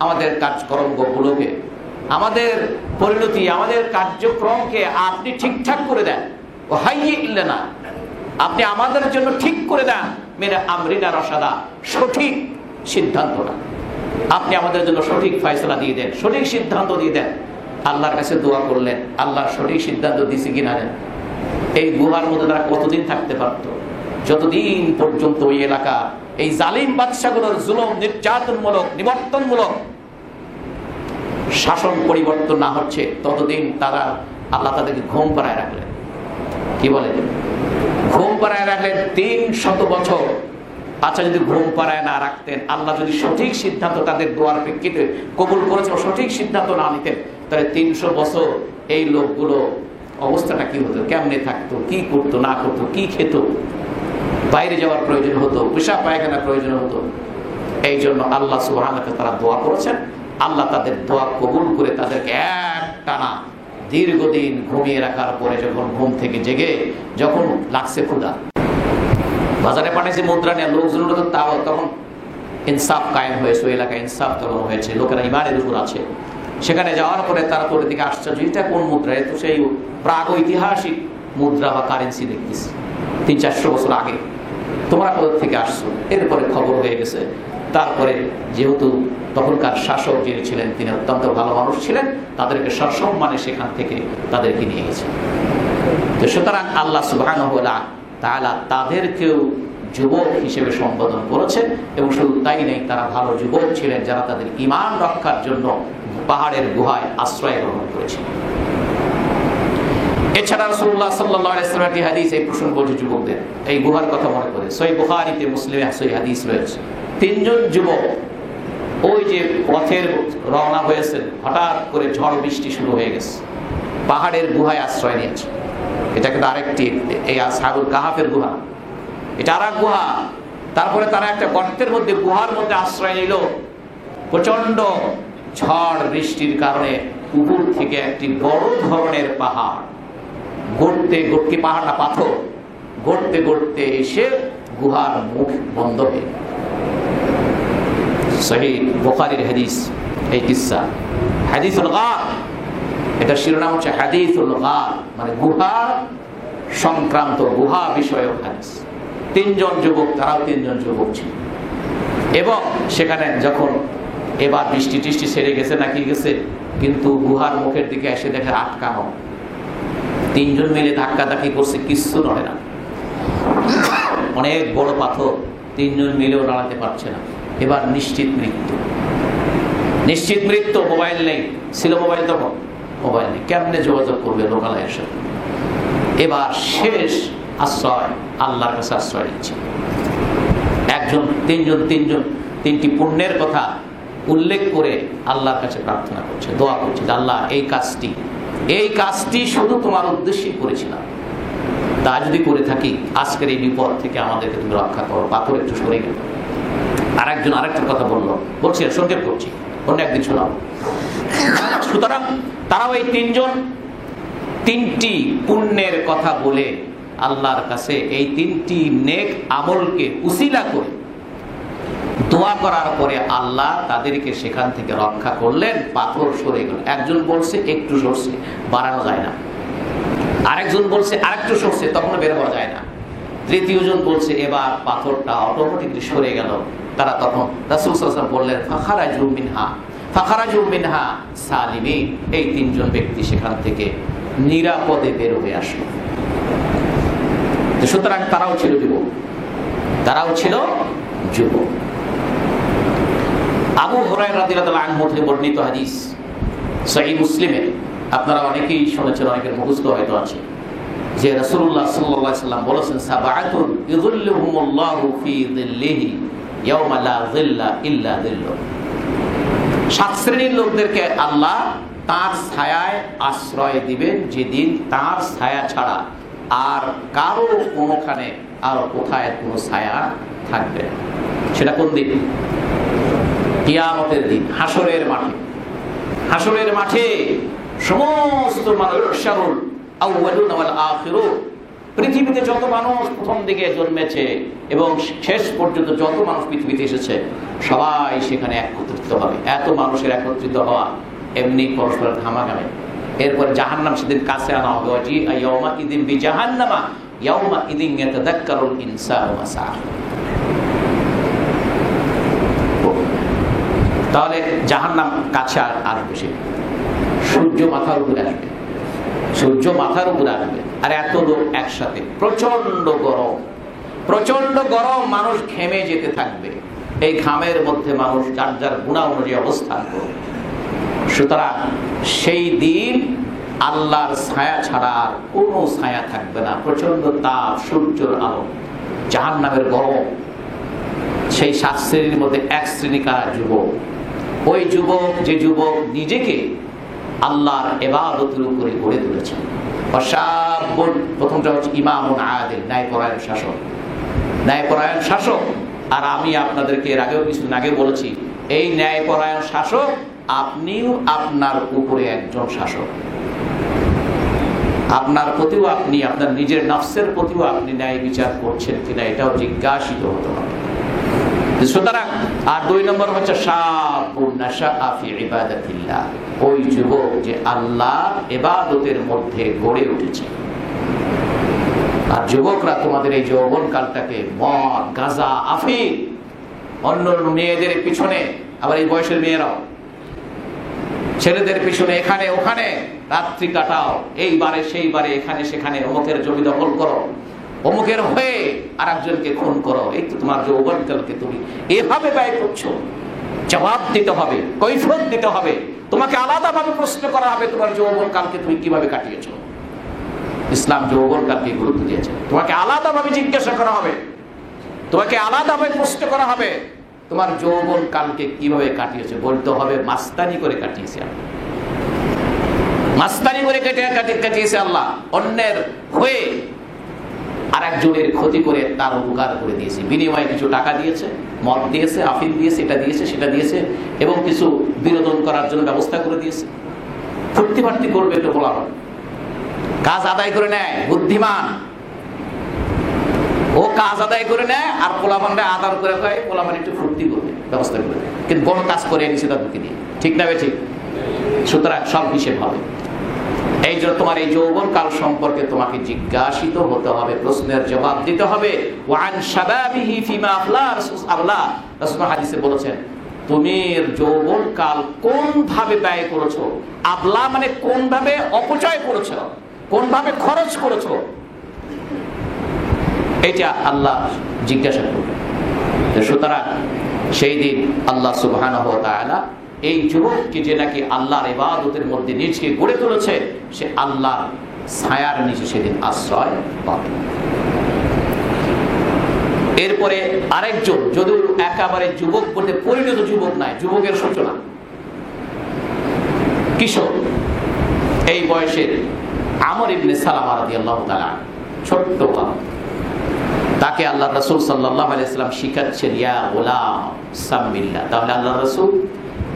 আমাদের কাজকর্মগুলোকে, আমাদের পরিণতি, আমাদের কার্যক্রমকে আপনি ঠিকঠাক করে দেন। ওয়াহাইয়্যি লানা, আপনি আমাদের জন্য ঠিক করে দেন মিন আমরিনা রাশাদা, সঠিক সিদ্ধান্তটা আপনি আমাদের জন্য সঠিক ফয়সালা দিয়ে দেন, সঠিক সিদ্ধান্ত দিয়ে দেন। আল্লাহর কাছে দোয়া করলেন, আল্লাহ সঠিক সিদ্ধান্ত দিয়েছে কিনা। এই গুহার মধ্যে তারা কতদিন থাকতে পারত? যতদিন পর্যন্ত ওই এলাকা এই জালিম বাদশাগুলোর জুলুম, নির্যাতনমূলক, নিবর্তনমূলক শাসন পরিবর্তন না হচ্ছে, ততদিন তারা, আল্লাহ তাদেরকে ঘুম পাড়ায় রাখলেন। কি বলে? ঘুম পাড়ায় রাখলেন 300 বছর। আচ্ছা, যদি ঘুম পাড়ায় না রাখতেন, আল্লাহ যদি সঠিক সিদ্ধান্ত তাদের দোয়ার প্রেক্ষিতে কবুল করেছেন, সঠিক সিদ্ধান্ত না নিতেন, তাহলে 300 বছর এই লোকগুলো অবস্থাটা কি হতো, কেমনে থাকতো, কি করতো না করতো, কি খেত, বাইরে যাওয়ার প্রয়োজন হতো, পেশাব পায়খানার প্রয়োজন হতো। এই জন্য আল্লাহ সুবহানাহু ওয়া তাআলা তারা দোয়া করেছেন, আল্লাহ তাদের দোয়া কবুল করে তাদেরকে একটানা দীর্ঘদিন ঘুমিয়ে রাখার পরে যখন ঘুম থেকে জেগে যখন লাগছে ক্ষুধা, বাজারে পাঠাইছে মুদ্রা নিয়ে, লোকজন তাও তখন ইনসাফ কায়েম হয়েছে, ওই এলাকায় ইনসাফ তখন হয়েছে, লোকেরা ইমানের উপর আছে। সেখানে যাওয়ার পরে তারা তোর দিকে আশ্চর্য, এটা কোন মুদ্রা? তো সেই প্রাগ ঐতিহাসিক মুদ্রা বা কারেন্সি দেখতেছি 300-400 বছর আগে, তোমরা কোথা থেকে আসছো? এরপরে খবর হয়ে গেছে। তারপরে যেহেতু তখনকার শাসক যিনি ছিলেন তিনি অত্যন্ত ভালো মানুষ ছিলেন, তাদেরকে সসম্মানে সেখান থেকে তাদেরকে নিয়ে গেছে। তো সুতরাং আল্লাহ সুবহানাহু ওয়া তাআলা তাদেরকেও যুবক হিসেবে সম্বোধন করেছেন, এবং শুধু তাই নেই, তারা ভালো যুবক ছিলেন যারা তাদের ঈমান রক্ষার জন্য পাহাড়ের গুহায় আশ্রয় গ্রহণ করেছেন। এছাড়া রাসূলুল্লাহ সাল্লাল্লাহু আলাইহি ওয়াসাল্লাম একটি হাদিস এই প্রসঙ্গ বলছে যুবকদের, এই গুহার কথা মনে করে। সহিহ বুখারীতে, মুসলিমে সহিহ হাদিস রয়েছে, 3 জন যুবক ওই যে পথের রওনা হয়েছেন, হঠাৎ করে ঝড় বৃষ্টি শুরু হয়ে গেছে, পাহাড়ের গুহায় আশ্রয় নিয়েছে। এটা কিন্তু আরেকটি, এই আসহাবুল কাহাফের গুহা, এটা আরেক গুহা। তারপরে তারা একটা গর্তের মধ্যে, গুহার মধ্যে আশ্রয় নিল। প্রচন্ড ঝড় বৃষ্টির কারণে উপর থেকে একটি বড় ধরনের পাহাড় গড়তে গড়তে, পাহাড়টা পাথর, গড়তে গড়তে এসে গুহার মুখ বন্ধ হয়ে গেল। সহিহ বুখারীর হাদিস এই কিসসা, হাদিসুল গার, এটা শিরোনাম হচ্ছে হাদিসুল গার, মানে গুহা সংক্রান্ত, গুহা বিষয়ক হাদিস। 3 জন যুবক, তারাও 3 জন যুবক ছিল। এবং সেখানে যখন এবার বৃষ্টি টিষ্টি সেরে গেছে নাকি গেছে, কিন্তু গুহার মুখের দিকে এসে দেখে আটকানো। 3 জন মিলে ধাক্কাধাক্কি করছে, কিচ্ছু নড়ে না, অনেক বড় পাথর, 3 জন মিলেও নাড়াতে পারছে না। এবার নিশ্চিত মৃত্যু, নিশ্চিত মৃত্যু। মোবাইল নেই, ছিল মোবাইল তখন, মোবাইল নেই, কেমনে যোগাযোগ করবে লোকালয়ের সাথে? এবার শেষ আশ্রয়, আল্লাহর কাছে আশ্রয় নিচ্ছে। একজন, 3 জন 3টি পুণ্যের কথা উল্লেখ করে আল্লাহর কাছে প্রার্থনা করছে, দোয়া করছে যে আল্লাহ এই কাজটি শুধু তোমার উদ্দেশ্যেই করেছিলাম, তা যদি করে থাকি আজকের এই বিপদ থেকে আমাদেরকে তুমি রক্ষা করো। পাথর একটু সরে গেল, আরেকজন আরেকটা কথা বলছি, সংক্ষেপ করছি, অন্য একদিন শোনাও। সুতরাং তারাও এই তিনজন তিনটি পুণ্যের কথা বলে আল্লাহর কাছে এই তিনটি নেক আমলকে উসিলা করে দোয়া করার পরে আল্লাহ তাদেরকে সেখান থেকে রক্ষা করলেন, পাথর সরে গেল। একজন বলছে একটু সরছে, বাড়ানো যায় না। আরেকজন বলছে আরেকটু সরছে, তখন বের হওয়া যায় না। তৃতীয়জন বলছে এবার পাথরটা অটোমেটিকলি সরে গেল। তারা তখন রাসূল সাল্লাল্লাহু আলাইহি ওয়াসাল্লাম বললেন ফাখারাজু মিনহা সালিমিন। এই তিনজন ব্যক্তি সেখান থেকে নিরাপদে বের হয়ে আসলো। সুতরাং তারাও ছিল যুবক। আবু হুরায়রা রাদিয়াল্লাহু আনহু থেকে বর্ণিত হাদিস, সহিহ মুসলিমে, আপনারা অনেকেই শুনেছেন, অনেকের মুখস্থ হয়তো আছে, যে রাসূলুল্লাহ সাল্লাল্লাহু আলাইহি ওয়াসাল্লাম বলেছেন, সাবআতুন ইযিল্লুহুমুল্লাহু ফি যিল্লিহি ইয়াওমা লা যিল্লা ইল্লা যিল্লুহ। 7 শ্রেণীর লোকদেরকে আল্লাহ তার ছায়ায় আশ্রয় দিবেন, যেদিন তার ছায়া ছাড়া আর কারো কোনোখানে আর কোথায় কোনো ছায়া থাকবে না। সেটা কোন দিন? কিয়ামতের দিন, হাসরের মাঠে সমস্ত মানুষ, শারুল আউয়ালুন ওয়াল আখিরুন, পৃথিবীতে যত মানুষ প্রথম দিকে জন্মেছে এবং শেষ পর্যন্ত যত মানুষ পৃথিবীতে এসেছে, সবাই সেখানে একত্রিত হবে। এত মানুষের একত্রিত হওয়া এমনি পরস্পর ঘামাঘামে। এরপরে জাহান্নাম সেদিন কাছে আনা হবে। ইয়াউমা ইদিন বিজাহান্নামা ইয়াউমা ইদিন ইয়াতাযাক্কারুল ইনসানু মা সাআ। তাহলে জাহান্নাম কাছে আসবে, সূর্য মাথার উপরে আসবে, আর এত লোক একসাথে, প্রচন্ড গরম, মানুষ ঘেমে যেতে থাকবে। এই ঘামের মধ্যে মানুষ যার যার গুনাহ অনুযায়ী অবস্থান করবে। সুতরাং সেই দিন আল্লাহর ছায়া ছাড়া আর কোনো ছায়া থাকবে না। প্রচন্ড তাপ, সূর্যের আলো, জাহান্নামের গরম। সেই 7 শ্রেণীর মধ্যে এক শ্রেণী কারা? যুবক। ওই যুবক, যে যুবক নিজেকে আল্লাহর ইবাদতের উপরে গড়ে তুলেছে। প্রথমটা হচ্ছে ইমামুন আদিল, ন্যায়পরায়ণ শাসক। আর আমি আপনাদেরকে এর আগেও কিছুদিন আগে বলেছি, এই ন্যায়পরায়ণ শাসক আপনিও আপনার উপরে একজন শাসক। আপনার প্রতিও আপনি, আপনার নিজের নফসের প্রতিও আপনি ন্যায় বিচার করছেন কিনা, এটাও জিজ্ঞাসিত হতে হবে। সুতরাং আর 2 নম্বর হচ্ছে শাবুন নাশাআ ফি ইবাদাতিল্লাহ, ওই যুবক যে আল্লাহর ইবাদতের মধ্যে গড়ে উঠেছে। আর যুবকরা তোমাদের এই যৌবনকালটাকে মদ, গাঁজা, আফিম, অন্য মেয়েদের পিছনে, আবার এই বয়সের মেয়েরাও ছেলেদের পিছনে এখানে ওখানে রাত্রি কাটাও, এইবারে সেইবারে, এখানে সেখানে, অমুকের জমি দখল করো, অমুকের হয়ে আর একজনকে খুন করো। এই তো তোমার যৌবনকালকে তুমি এভাবে ব্যয় করছো। জবাব দিতে হবে, কৈফিয়ত দিতে হবে। তোমাকে আলাদাভাবে প্রশ্ন করা হবে, তোমার যৌবনকালকে তুমি কিভাবে কাটিয়েছো। ইসলাম যৌবনকালকে গুরুত্ব দিয়েছে। তোমাকে আলাদাভাবে জিজ্ঞাসা করা হবে, তোমাকে আলাদাভাবে প্রশ্ন করা হবে, তোমার যৌবনকালকে কিভাবে কাটিয়েছে। বলতে হবে মাস্তানি করে কাটিয়েছে, মাস্তানি করে কাটিয়েছে আল্লাহ। অন্যের হয়ে আর একজনের ক্ষতি করে তার উপকার করে দিয়েছে, বিনিময়ে কিছু টাকা দিয়েছে, মদ দিয়েছে, আফিম দিয়েছে, এটা দিয়েছে, সেটা দিয়েছে, এবং কিছু বিনোদন করার জন্য ব্যবস্থা করে দিয়েছে। ফুর্তি ফার্তি করবে একটু, বলা হয় কাজ আদায় করে নেয়, বুদ্ধিমান। ও কাজ আদায় করে নেয় আর পোলাপানটা আদার করে খায়, পোলাপান একটু ফুর্তি করবে, ব্যবস্থা করে, কিন্তু বড় কাজ করে এনেছে তাদেরকে দিয়ে। ঠিক না ঠিক? সুতরাং সব হিসেব হবে। এই জন্য তোমার এই যৌবনকাল সম্পর্কে তোমাকে জিজ্ঞাসিত হতে হবে, প্রশ্নের জবাব দিতে হবে। ওয়ান শাবাবিহি ফিমা আফলা, রাসূল হাদিসে বলেছেন, তুমি যৌবনকাল কোন ভাবে ব্যয় করেছো। আফলা মানে কোন ভাবে অপচয় করেছো, কোন ভাবে খরচ করেছো, এটা আল্লাহ জিজ্ঞাসা করবে। সুতরাং সেই দিন আল্লাহ সুবহানাহু ওয়া তাআলা এই যুবককে, যে নাকি আল্লাহর ইবাদতের মধ্যে নিজকে গড়ে তুলেছে, সে আল্লাহর ছায়ার নিচে সেদিন আশ্রয় পাবে। এরপরে আরেকজন, যদিও একেবারে যুবক বলতে পরিণত যুবক নাই, যুবকের সূচনা, কিশোর, এই বয়সের আমর ইবনে সালামা রাদিয়াল্লাহু তাআলা, ছোট্ট বালক। তাকে আল্লাহ রাসূল সাল্লাল্লাহু আলাইহি ওয়াসাল্লাম শিখাচ্ছেন ইয়া গোলাম সাম্মিল্লাহ। তাহলে আল্লাহ রাসূল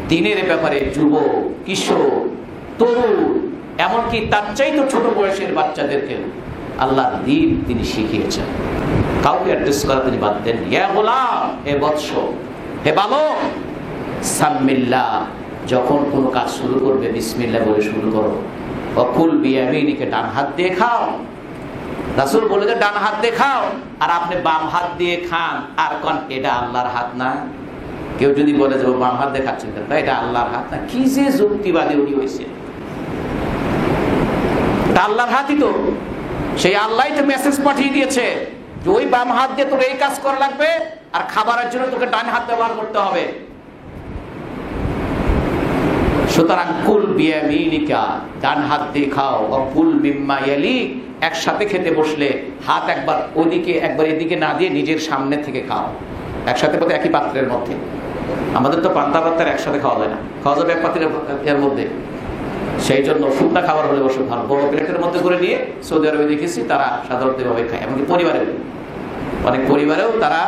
দ্বীনের ব্যাপারে যুবক, কিশোর, তরুণ, এমনকি তার চাইতে ছোট বয়সের বাচ্চাদেরকে আল্লাহর দ্বীন তিনি শিখিয়েছেন। কাউকে অ্যাড্রেস করা তিনি বাদ দেন। ইয়া গোলাম, হে বৎস, হে বালক, সাম্মিল্লাহ, যখন কোনো কাজ শুরু করবে বিসমিল্লাহ বলে শুরু করো। অকুল বিয়ামিনিকে, ডান হাত দিয়ে খাও। রাসূল বলে যে ডান হাত দিয়ে খাও, আর আপনি বাম হাত দিয়ে খান, আর কোন এটা আল্লাহর হাত না? কেউ যদি বলে যে বাম হাত দিয়ে খাচ্ছেন, তাই এটা আল্লাহর হাত না, কি যে যুক্তিবাদী উনি হয়েছে। এটা আল্লাহর হাতই তো, সেই আল্লাহই তো মেসেজ পাঠিয়ে দিয়েছে যে ওই বাম হাত দিয়ে তোর এই কাজ করা লাগবে, আর খাবারের জন্য তোকে ডান হাত ব্যবহার করতে হবে। সুতরাং কুল বিয়ামিনিকা, ডান হাত দিয়ে খাও, অকুল মিম্মা ইয়ালিক, একসাথে খেতে বসলে হাত একবার ওইদিকে একবার এদিকে না দিয়ে নিজের সামনে থেকে খাও, একসাথে বলতে একই পাত্রের মধ্যে। আমাদের তো পান্তা পাত্রের একসাথে খাওয়া যায় না, খাওয়া যাবে এক পাত্রের এর মধ্যে। সেই জন্য শুকনা খাবার হলে বসে ভালো বড় প্লেটের মধ্যে করে নিয়ে, সৌদি আরবে দেখেছি তারা সাধারণত এভাবে খায়। এমনকি পরিবারের অনেক পরিবারেও তারা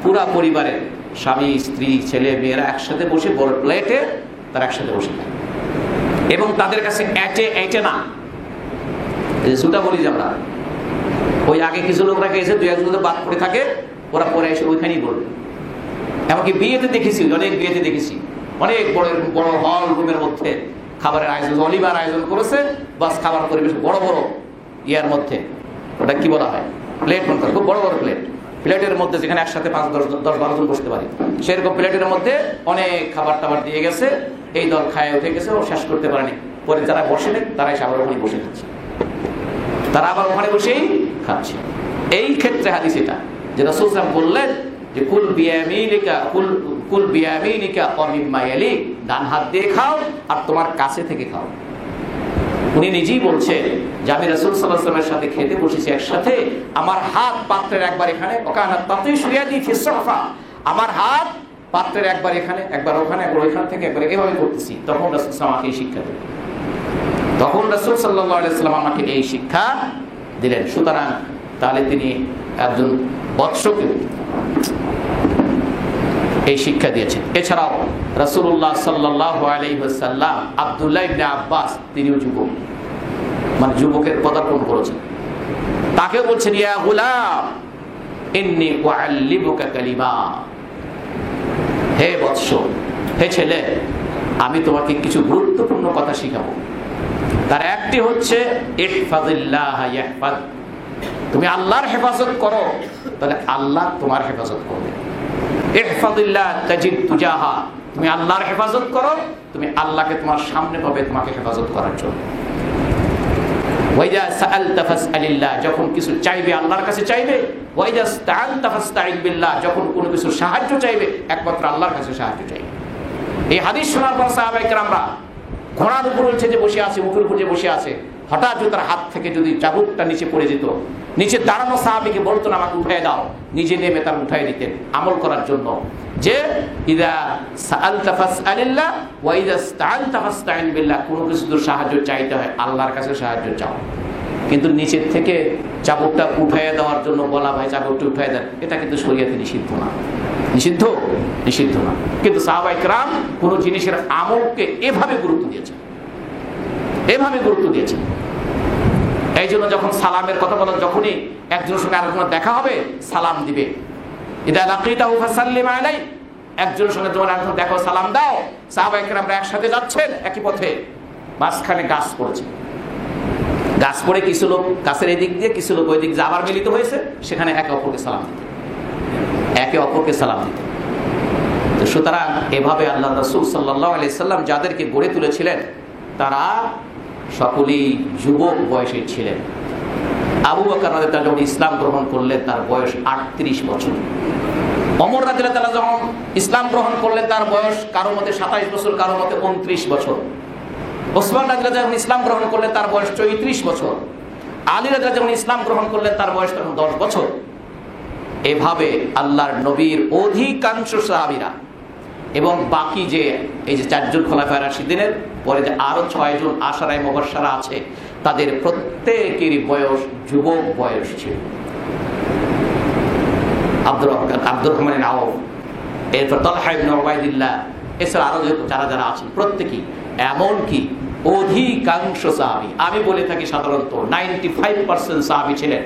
পুরা পরিবারের স্বামী, স্ত্রী, ছেলে, মেয়েরা একসাথে বসে বড় প্লেটে তারা একসাথে বসে খায়। এবং তাদের কাছে এঁটে না, সুটা বলি যে আমরা ওই আগে কিছু লোকরা গেছে, দুই একজন বাদ পড়ে থাকে, ওরা পরে এসে ওইখানেই বলবে। এমনকি বিয়েতে দেখেছি, অনেক বিয়েতে দেখেছি, অনেক বড় বড় হল রুমের মধ্যে খাবারের আয়োজন, অলিভার আয়োজন করেছে, বাস খাবার পরিবেশ বড় বড় ইয়ার মধ্যে, ওটা কি বলা হয়, প্লেট মনে করে, খুব বড় বড় প্লেট, প্লেটের মধ্যে যেখানে একসাথে 5-10-12 জন বসতে পারে, সেরকম প্লেটের মধ্যে অনেক খাবার টাবার দিয়ে গেছে। এই দল খায় উঠে গেছে, ও শেষ করতে পারেনি, পরে যারা বসেনি তারাই আবার ওখানে বসে খাচ্ছে, তারা আবার ওখানে বসেই খাচ্ছে। এই ক্ষেত্রে হাদিস এটা যে রাসূল সাল্লাল্লাহু আলাইহি ওয়াসাল্লাম বললেন যে কুল বিয়ামিনিকা ওয়া মিম্মা ইয়ালিক, ডান হাত দিয়ে খাও আর তোমার কাছে থেকে খাও। উনি নিজেই বলছেন যে আমি রাসূল সাল্লাল্লাহু আলাইহি ওয়াসাল্লামের সাথে খেতে বসেছি একসাথে, আমার হাত পাত্রের একবার এখানে, ওকানাত তাতিশু ইয়াদি ফি সুফা, আমার হাত পাত্রের একবার এখানে, একবার ওখানে, একবার ওইখান থেকে, একবার এভাবে করতেছি। তখন রাসূল সাল্লাল্লাহু আলাইহি ওয়াসাল্লাম আমাকে এই শিক্ষা দিলেন, তখন রাসূল সাল্লাল্লাহু আলাইহি ওয়াসাল্লাম আমাকে এই শিক্ষা দিলেন। সুতরাং তাহলে তিনি একজন বৎসকে এই শিক্ষা দিয়েছেন। এছাড়াও রাসূলুল্লাহ সাল্লাল্লাহু আলাইহি ওয়াসাল্লাম আব্দুল্লাহ ইবনে আব্বাস, তিনিও যুবক, মানে যুবকের পদার্পণ করেছেন, তাকে বলছেন ইয়া গুলাম ইন্নী উআল্লিমুকা কালিমা, হে বৎস, হে ছেলে, আমি তোমাকে কিছু গুরুত্বপূর্ণ কথা শিখাবো। তার একটি হচ্ছে ইহফাজিল্লাহ ইয়াহফাজ, তুমি আল্লাহর হেফাজত করো, তাহলে আল্লাহ তোমার হেফাজত করবে। ইহফাজিল্লাহ তাজিদ তুজাহা, তুমি আল্লাহর হেফাজত করো, তুমি আল্লাহকে তোমার সামনে পাবে তোমাকে হেফাজত করার জন্য। ওয়াইদা সাআলতা ফাসআলিল্লাহ, যখন কিছু চাইবে আল্লাহর কাছে চাইবে। ওয়াইদা ইসতাআনতা ফাসতাঈন বিল্লাহ, যখন কোনো কিছু সাহায্য চাইবে একমাত্র আল্লাহর কাছে সাহায্য চাইবে। এই হাদিস শোনার পর সাহাবায়ে কেরামরা ঘোড়ার উপর উঠে যে বসে আছে, মুখের উপর যে বসে আছে, হঠাৎ যদি তার হাত থেকে যদি চাবুকটা নিচে পড়ে যেত, নিচে দাঁড়ানো সাহাবীকে বলতেন আমাকে উঠায় দাও, নিজে নেমে তার উঠায় দিতেন আমল করার জন্য। যে ইদা সাআলতা ফাসআলিল্লাহ ওয়া ইদা ইসতাআনতা ফাসতাঈন বিল্লাহ, কোনো কিছু সাহায্য চাইতে হয় আল্লাহর কাছে সাহায্য চাও। কিন্তু নিচের থেকে চাবুকটা উঠায় দেওয়ার জন্য বলা, ভাই চাবুকটা উঠায় দেন, এটা কিন্তু শরীয়তে নিষিদ্ধ না। নিষিদ্ধ? নিষিদ্ধ না। কিন্তু সাহাবায়ে কেরাম কোন জিনিসের আমলকে এভাবে গুরুত্ব দিয়েছেন, এভাবে গুরুত্ব দিয়েছেন। এই জন্য যখন সালামের কথা বলা, যখনই একজনের সঙ্গে আরেকজনের দেখা হবে সালাম দিবে। ইদা লাকিতাহু ফাসাল্লিম আলাইহি, একজনের সঙ্গে তোমার আরেকজন দেখো সালাম দাও। সাহাবায়ে কেরামরা একসাথে যাচ্ছেন একই পথে, মাঝখানে গাছ পড়েছে, গাছ পড়ে কিছু লোক গাছের এই দিক দিয়ে, কিছু লোক ওই দিক দিয়ে আবার মিলিত হয়েছে, সেখানে একে অপরকে সালাম দিতে, একে অপরকে সালাম দিতে। সুতরাং এভাবে আল্লাহ রাসূল সাল্লাল্লাহু আলাইহি সাল্লাম যাদেরকে গড়ে তুলেছিলেন তারা সকলেই যুবক বয়সে ছিলেন। আবু বকর রাদিয়াল্লাহু তাআলা যখন ইসলাম গ্রহণ করলেন তার বয়স 38 বছর। ওমর রাদিয়াল্লাহু তাআলা যখন ইসলাম গ্রহণ করলেন তার বয়স কারো মতে 27 বছর, কারো মতে 29 বছর। ওসমান রাদিয়াল্লাহু যখন ইসলাম গ্রহণ করলেন তার বয়স 34 বছর। আলী রাদিয়াল্লাহু যখন ইসলাম গ্রহণ করলেন তার বয়স তখন 10 বছর। এভাবে আল্লাহর নবীর অধিকাংশ সাহাবীরা এবং বাকি যে এই যে 4 জন খোলাফায়ে রাশিদিনের পরে যে আরো 6 জন আশারায়ে মুবাশশারা আছে, তাদের প্রত্যেকেরই বয়স যুবক বয়স ছিল। আব্দুর রহমান আউফ, এরপর তালহা ইবনে উবাইদিল্লাহ, এছাড়া আরো যারা যারা আছেন প্রত্যেকেই, এমনকি অধিকাংশ সাহাবী, আমি বলে থাকি সাধারণত 95% সাহাবী ছিলেন,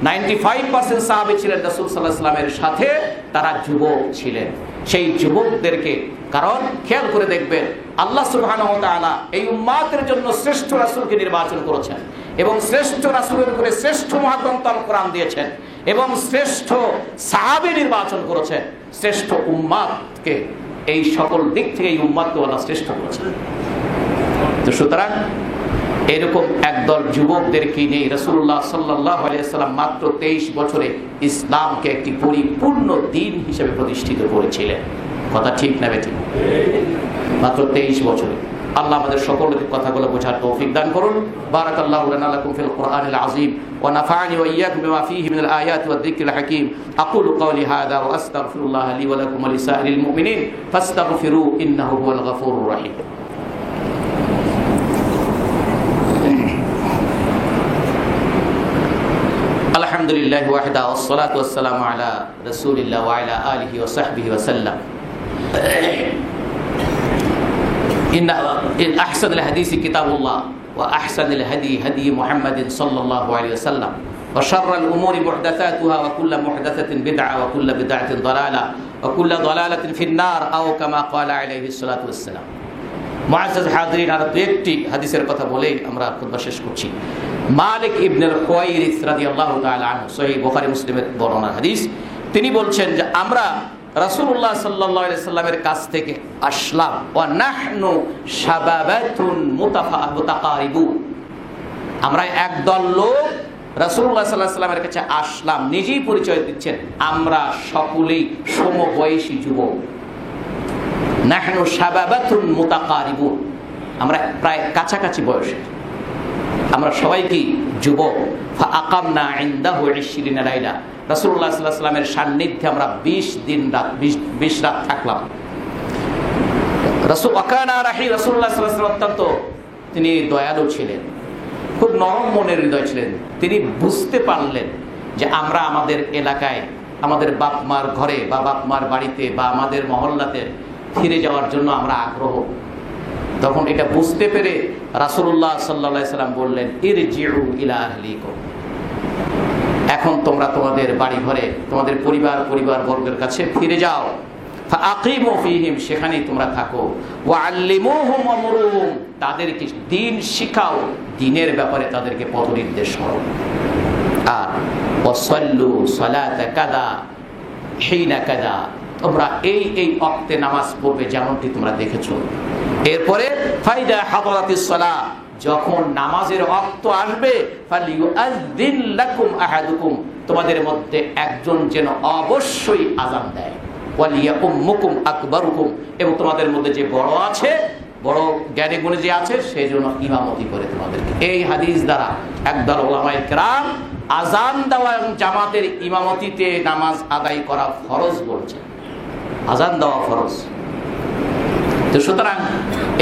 95% সাহাবী ছিলেন রাসূল সাল্লাল্লাহু আলাইহি ওয়াসাল্লামের সাথে, তারা যুবক ছিলেন। সেই যুবকদেরকে, কারণ খেয়াল করে দেখবেন আল্লাহ সুবহানাহু ওয়া তাআলা এই উম্মাতের জন্য শ্রেষ্ঠ রাসূলকে নির্বাচন করেছেন এবং শ্রেষ্ঠ রাসূলের উপরে শ্রেষ্ঠ মহাগ্রন্থ আল কোরআন দিয়েছেন এবং শ্রেষ্ঠ সাহাবী নির্বাচন করেছেন। শ্রেষ্ঠ উম্মাতকে এই সকল দিক থেকে এই উম্মাতকে আল্লাহ শ্রেষ্ঠ করেছেন। তো সুতরাং এরকম একদল যুবকদেরকে নিয়ে রাসূলুল্লাহ সাল্লাল্লাহু আলাইহি ওয়াসাল্লাম মাত্র 23 বছরে ইসলামকে একটি পরিপূর্ণ দ্বীন হিসেবে প্রতিষ্ঠিত করেছিলেন। কথা ঠিক না বেঠিক? মাত্র 23 বছরে। আল্লাহ আমাদের সকলকে কথাগুলো বোঝার তৌফিক দান করুন। বারাকাল্লাহু লানা লাকুম ফিল কুরআনিল আযীম ওয়া নাফা'নি ওয়া ইয়্যাকুম বিমা ফীহি মিনাল আয়াতি ওয়াদ যিকরিল হাকীম। আকুলু কওলি হাযা ওয়া আস্তাগফিরুল্লাহ লি ওয়া লাকুম ওয়া লিসাইরিল মুমিনিন ফাস্তাগফিরু ইন্নাহু হুয়াল গফুরুর রাহিম। আলহামদুলিল্লাহি ওয়াহদা ওয়াসসালাতু ওয়াসসালামু আলা রাসূলিল্লাহ ওয়া আলা আলিহি ওয়া সাহবিহি ওয়া সাল্লাম। إن أحسن الحديث كتاب الله وأحسن الهدي هدي محمد صلى الله عليه وسلم وشر الأمور محدثاتها وكل محدثة بدعة وكل بدعة ضلالة وكل ضلالة في النار أو كما قال عليه الصلاة والسلام. মুআজ্জাজ হাজিরিন, আর দুইটি হাদিসের কথা বলে আমরা খুতবা শেষ করছি। মালিক ইবনে হুয়াইরিস রাদিয়াল্লাহু তাআলা আনহু, সহিহ বুখারী মুসলিমের বর্ণনা হাদিস, তিনি বলছেন যে আমরা রাসূলুল্লাহ সাল্লাল্লাহু আলাইহি সাল্লামের কাছ থেকে আসলাম ওয়া নাহনু শাবাবাতুন মুতাকারিবুন, আমরা একদল লোক রাসূলুল্লাহ সাল্লাল্লাহু আলাইহি সাল্লামের কাছে আসলাম, নিজেই পরিচয় দিচ্ছেন আমরা সকলেই সমবয়সী যুবক। নাহনু শাবাবাতুন মুতাকারিবুন, আমরা প্রায় কাছাকাছি বয়সের, আমরা সবাই কি যুবক। ফাআকামনা ইনদাহু 20 লাইলা, রাসূলুল্লাহ সাল্লাল্লাহু আলাইহি সাল্লামের সান্নিধ্যে আমরা 20 দিন রাত 20 রাত থাকলাম। রাসূলুল্লাহ সাল্লাল্লাহু আলাইহি ওয়াসাল্লাম অত্যন্ত তিনি দয়ালু ছিলেন, খুব নরম মনের হৃদয় ছিলেন। তিনি বুঝতে পারলেন যে আমরা আমাদের এলাকায়, আমাদের বাপ মার ঘরে বা বাপ মার বাড়িতে বা আমাদের মহল্লাতে ফিরে যাওয়ার জন্য আমরা আগ্রহ। তখন এটা বুঝতে পেরে রাসূলুল্লাহ সাল্লাল্লাহু আলাইহি সাল্লাম বললেন, ইরজিউ ইলা আহলিকুম, এখন তোমরা তোমাদের বাড়ি ঘরে, তোমাদের পরিবার বর্গের কাছে ফিরে যাও। ফাআকিমু ফীহিম, সেখানেই তোমরা থাকো। ওয়া আল্লিমুহুম ওয়া মুরুহুম, তাদেরকে দ্বীন শিখাও, দ্বীনের ব্যাপারে তাদেরকে পথ নির্দেশ করো। আর ওয়াসাল্লু সালাতা কাযা হিনা কাযা, তোমরা এই ওয়াক্তে নামাজ পড়বে যেমনটি তোমরা দেখেছো। এরপরে ফাইদা হাদারাতিস সালাহ, যখন নামাজের ওয়াক্ত আসবে, ফালিউআযযিন লাকুম আহাদুকুম, তোমাদের মধ্যে একজন যেন অবশ্যই আযান দেয়। ওয়ালিয়াউম্মুকুম আকবারুকুম, এবং তোমাদের মধ্যে যে বড় আছে, বড় জ্ঞানী গুণী যে আছে, সেই জন্য ইমামতি করে তোমাদেরকে। এই হাদিস দ্বারা একদল উলামায়ে কেরাম আযান দেওয়া এবং জামাতের ইমামতিতে নামাজ আদায় করা ফরজ বলছে। আযান দেওয়া ফরজ। তো সুতরাং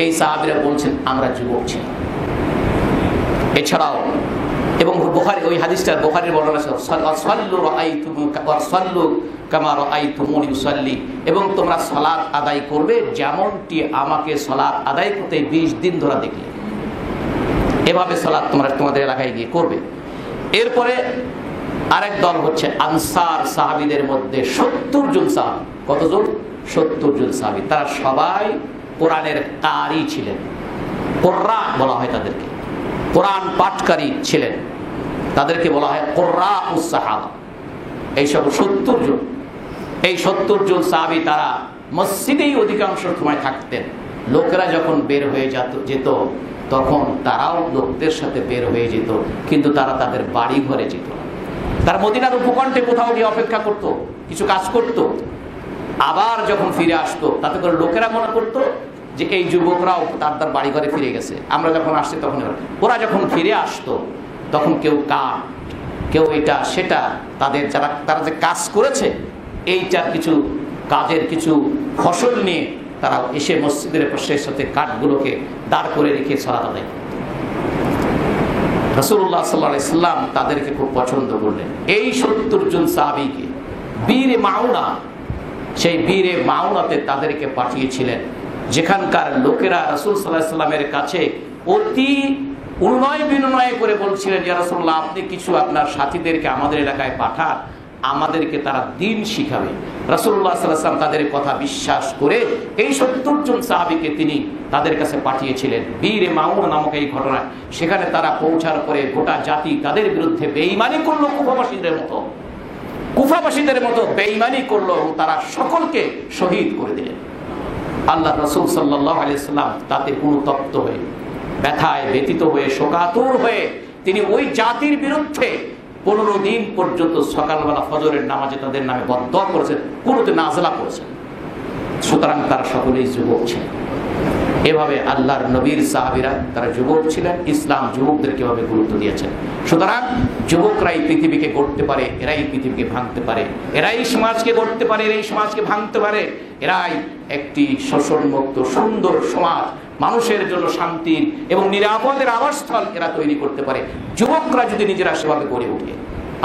এই সাহাবীরা বলছেন আমরা যুবক ছিলাম। এছাড়াও এবং বুখারী, ওই হাদিসটার বুখারীর বর্ণনা আছে, সাল্লু রাআইতুমু কামা রাআইতুমুনি উসাল্লি, এবং তোমরা সালাত আদায় করবে যেমনটি আমাকে সালাত আদায় করতে 20 দিন ধরে দেখলে, এভাবে সালাত তোমরা তোমাদের এলাকায় গিয়ে করবে। এরপরে আরেক দল হচ্ছে আনসার সাহাবীদের মধ্যে 70 জন সাহাবী। কতজন? 70 জন সাহাবী। তারা সবাই কোরআনের কারি ছিলেন, কুররা বলা হয় তাদেরকে, কোরআন পাঠকারী ছিলেন, তাদেরকে বলা হয় কুররাউস সাহাবা। এইসব 70 জন, এই 70 জন সাহাবী তারা মসজিদেই অধিকাংশ সময় থাকতেন। লোকেরা যখন বের হয়ে যেত তখন তারাও লোকদের সাথে বের হয়ে যেত, কিন্তু তারা তাদের বাড়ি ঘরে যেত না। তারা মদিনার উপকণ্ঠে কোথাও গিয়ে অপেক্ষা করত, কিছু কাজ করত, আবার যখন ফিরে আসতো তাতে করে লোকেরা মনে করতো যে এই যুবকরাও তার বাড়ি ঘরে ফিরে গেছে, আমরা যখন আসছি তখন। ওরা যখন ফিরে আসতো তখন কেউ কাঠ, কেউ এটা সেটা, তারা যে কাজ করেছে এইটার কিছু কাজের কিছু ফসল নিয়ে তারা এসে মসজিদের পাশের সাথে কাঠগুলোকে দাঁড় করে রেখে সালাত আদায় করত। রাসূলুল্লাহ সাল্লাল্লাহু আলাইহি সাল্লাম তাদেরকে খুব পছন্দ করলেন। এই 70 জন সাহাবীকে বীরে মাউনা, সেই বীরে মাউনাতে তাদেরকে পাঠিয়েছিলেন, যেখানকার লোকেরা রাসূল সাল্লাল্লাহু আলাইহি ওয়াসাল্লামের কাছে অতি অনুনয় বিনয় করে বলছিলেন, ইয়া রাসূলুল্লাহ, আপনি কিছু আপনার সাথীদেরকে আমাদের এলাকায় পাঠান, আমাদেরকে তারা দ্বীন শিখাবে। রাসূলুল্লাহ সাল্লাল্লাহু আলাইহি ওয়াসাল্লাম তাদের কথা বিশ্বাস করে এই 70 জন সাহাবীকে তিনি তাদের কাছে পাঠিয়েছিলেন। বীরে মাউনা নামক এই ঘটনা, সেখানে তারা পৌঁছার পরে গোটা জাতি তাদের বিরুদ্ধে বেঈমানি করলো, কুফাবাসীদের মতো বেঈমানি করলো, তারা সকলকে শহীদ করে দিলেন। আল্লাহ রাসূল সাল্লাল্লাহু আলাইহি ওয়াসাল্লাম তাতে অনুতপ্ত হয়ে, ব্যথায় ব্যথিত হয়ে, শোকাতুর হয়ে তিনি ওই জাতির বিরুদ্ধে 15 দিন পর্যন্ত সকালবেলা ফজরের নামাজে তাদের নামে বদদোয়া করেছেন, কুনুতে নাজলা করেছেন। সুতরাং তারা সকলেই যুবক ছিলেন। এভাবে আল্লাহর নবীর সাহাবীরা তারা যুবক ছিলেন, ইসলাম যুবকদেরকে এভাবে গুরুত্ব দিয়েছেন। সুতরাং যুবকরাই পৃথিবীকে গড়তে পারে, এরাই পৃথিবীকে ভাঙতে পারে, এরাই সমাজকে গড়তে পারে, এরাই সমাজকে ভাঙতে পারে, এরাই একটি শোষণমুক্ত সুন্দর সমাজ, মানুষের জন্য শান্তির এবং নিরাপদের আবাসস্থল এরা তৈরি করতে পারে, যুবকরা যদি নিজেরা সেভাবে গড়ে ওঠে।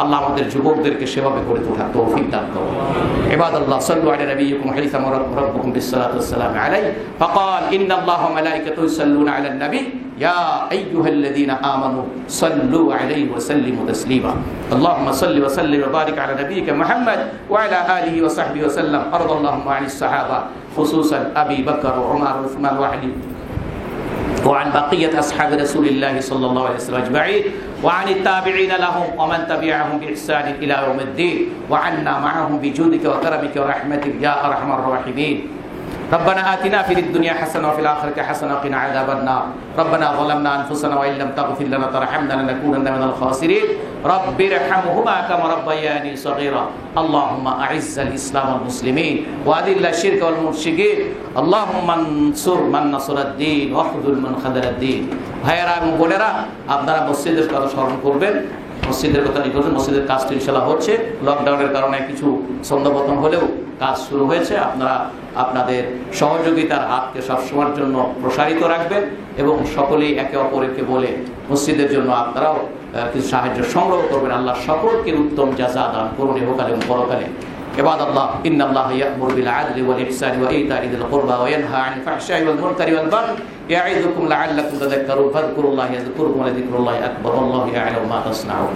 আল্লাহ আমাদের যুবকদেরকে সেভাবে গড়ে তোলার তৌফিক দান করুন। ইবাদাল্লাহ, সাল্লু আলা নবিয়্যিকুম হাইসাম রাব্বুকুম বিসসালাতু ওয়াসসালামু আলাইহি ফাকাল ইন্নাল্লাহা ওয়া মালাইকাতুহু ইউসাল্লুনা আলান নবী ইয়া আইয়ুহাল্লাযীনা আমানু সাল্লু আলাইহি ওয়া সাল্লিমু তাসলিমা। আল্লাহুম্মা সাল্লি ওয়া সাল্লিম ওয়া বারিক আলা নবিয়্যিকা মুহাম্মদ ওয়া আলা আলিহি ওয়া সাহবিহি ওয়া সাল্লাম। আরদাল্লাহু আনিস সাহাবা খুসুসান আবী বকর ওয়া উমর ওয়া উসমান ওয়া আলী وعن بقية أصحاب رسول الله صلى الله عليه وسلم أجمعين وعن التابعين لهم ومن تبعهم بإحسان إلى يوم الدين وعنا معهم بجودك وكرمك ورحمتك يا أرحم الراحمين. ربنا آتنا في الدنيا حسنة وفي الآخرة حسنة وقنا عذاب النار. ربنا ظلمنا أنفسنا وإن لم تغفر لنا وترحمنا لنكونن من الخاسرين. رب ارحمهما كما ربياني صغيرا. اللهم أعز الإسلام والمسلمين وأذل الشرك والمشركين. اللهم انصر من نصر الدين واخذل من خذل الدين. ভাইয়েরা এবং বোনেরা, আপনারা মসজিদের কথা স্মরণ করবেন, মসজিদের কথা লিখেছেন, মসজিদের কাজটি ইনশাআল্লাহ হচ্ছে। লকডাউনের কারণে কিছু ছন্দপতন হলেও কাজ শুরু হয়েছে। আপনারা আপনাদের সহযোগিতার হাতকে সবসময়ের জন্য প্রসারিত রাখবেন এবং সকলেই একে অপরকে বলে মসজিদের জন্য আপনারাও কিছু সাহায্য সংগ্রহ করবেন। আল্লাহ সকলকে উত্তম জাযা দান করুন ইহকালে এবং পরকালে। ইবাদাল্লাহ, ইন্নাল্লাহা ইয়া'মুরু বিল 'আদলি ওয়াল ইহসানি ওয়া ইতা'i যিল কুরবা ওয়া ইয়ানহা 'আনিল ফাহশা'i ওয়াল মুনকারি ওয়াল বাগই ইয়া'iযুকুম লা'আল্লাকুম তাযাক্কারুন। ফাযকুরুল্লাহা ইয়াযকুরকুম ওয়া লাযিকরুল্লাহি আকবার। ওয়াল্লাহু ইয়া'লামু মা তাসনা'উন।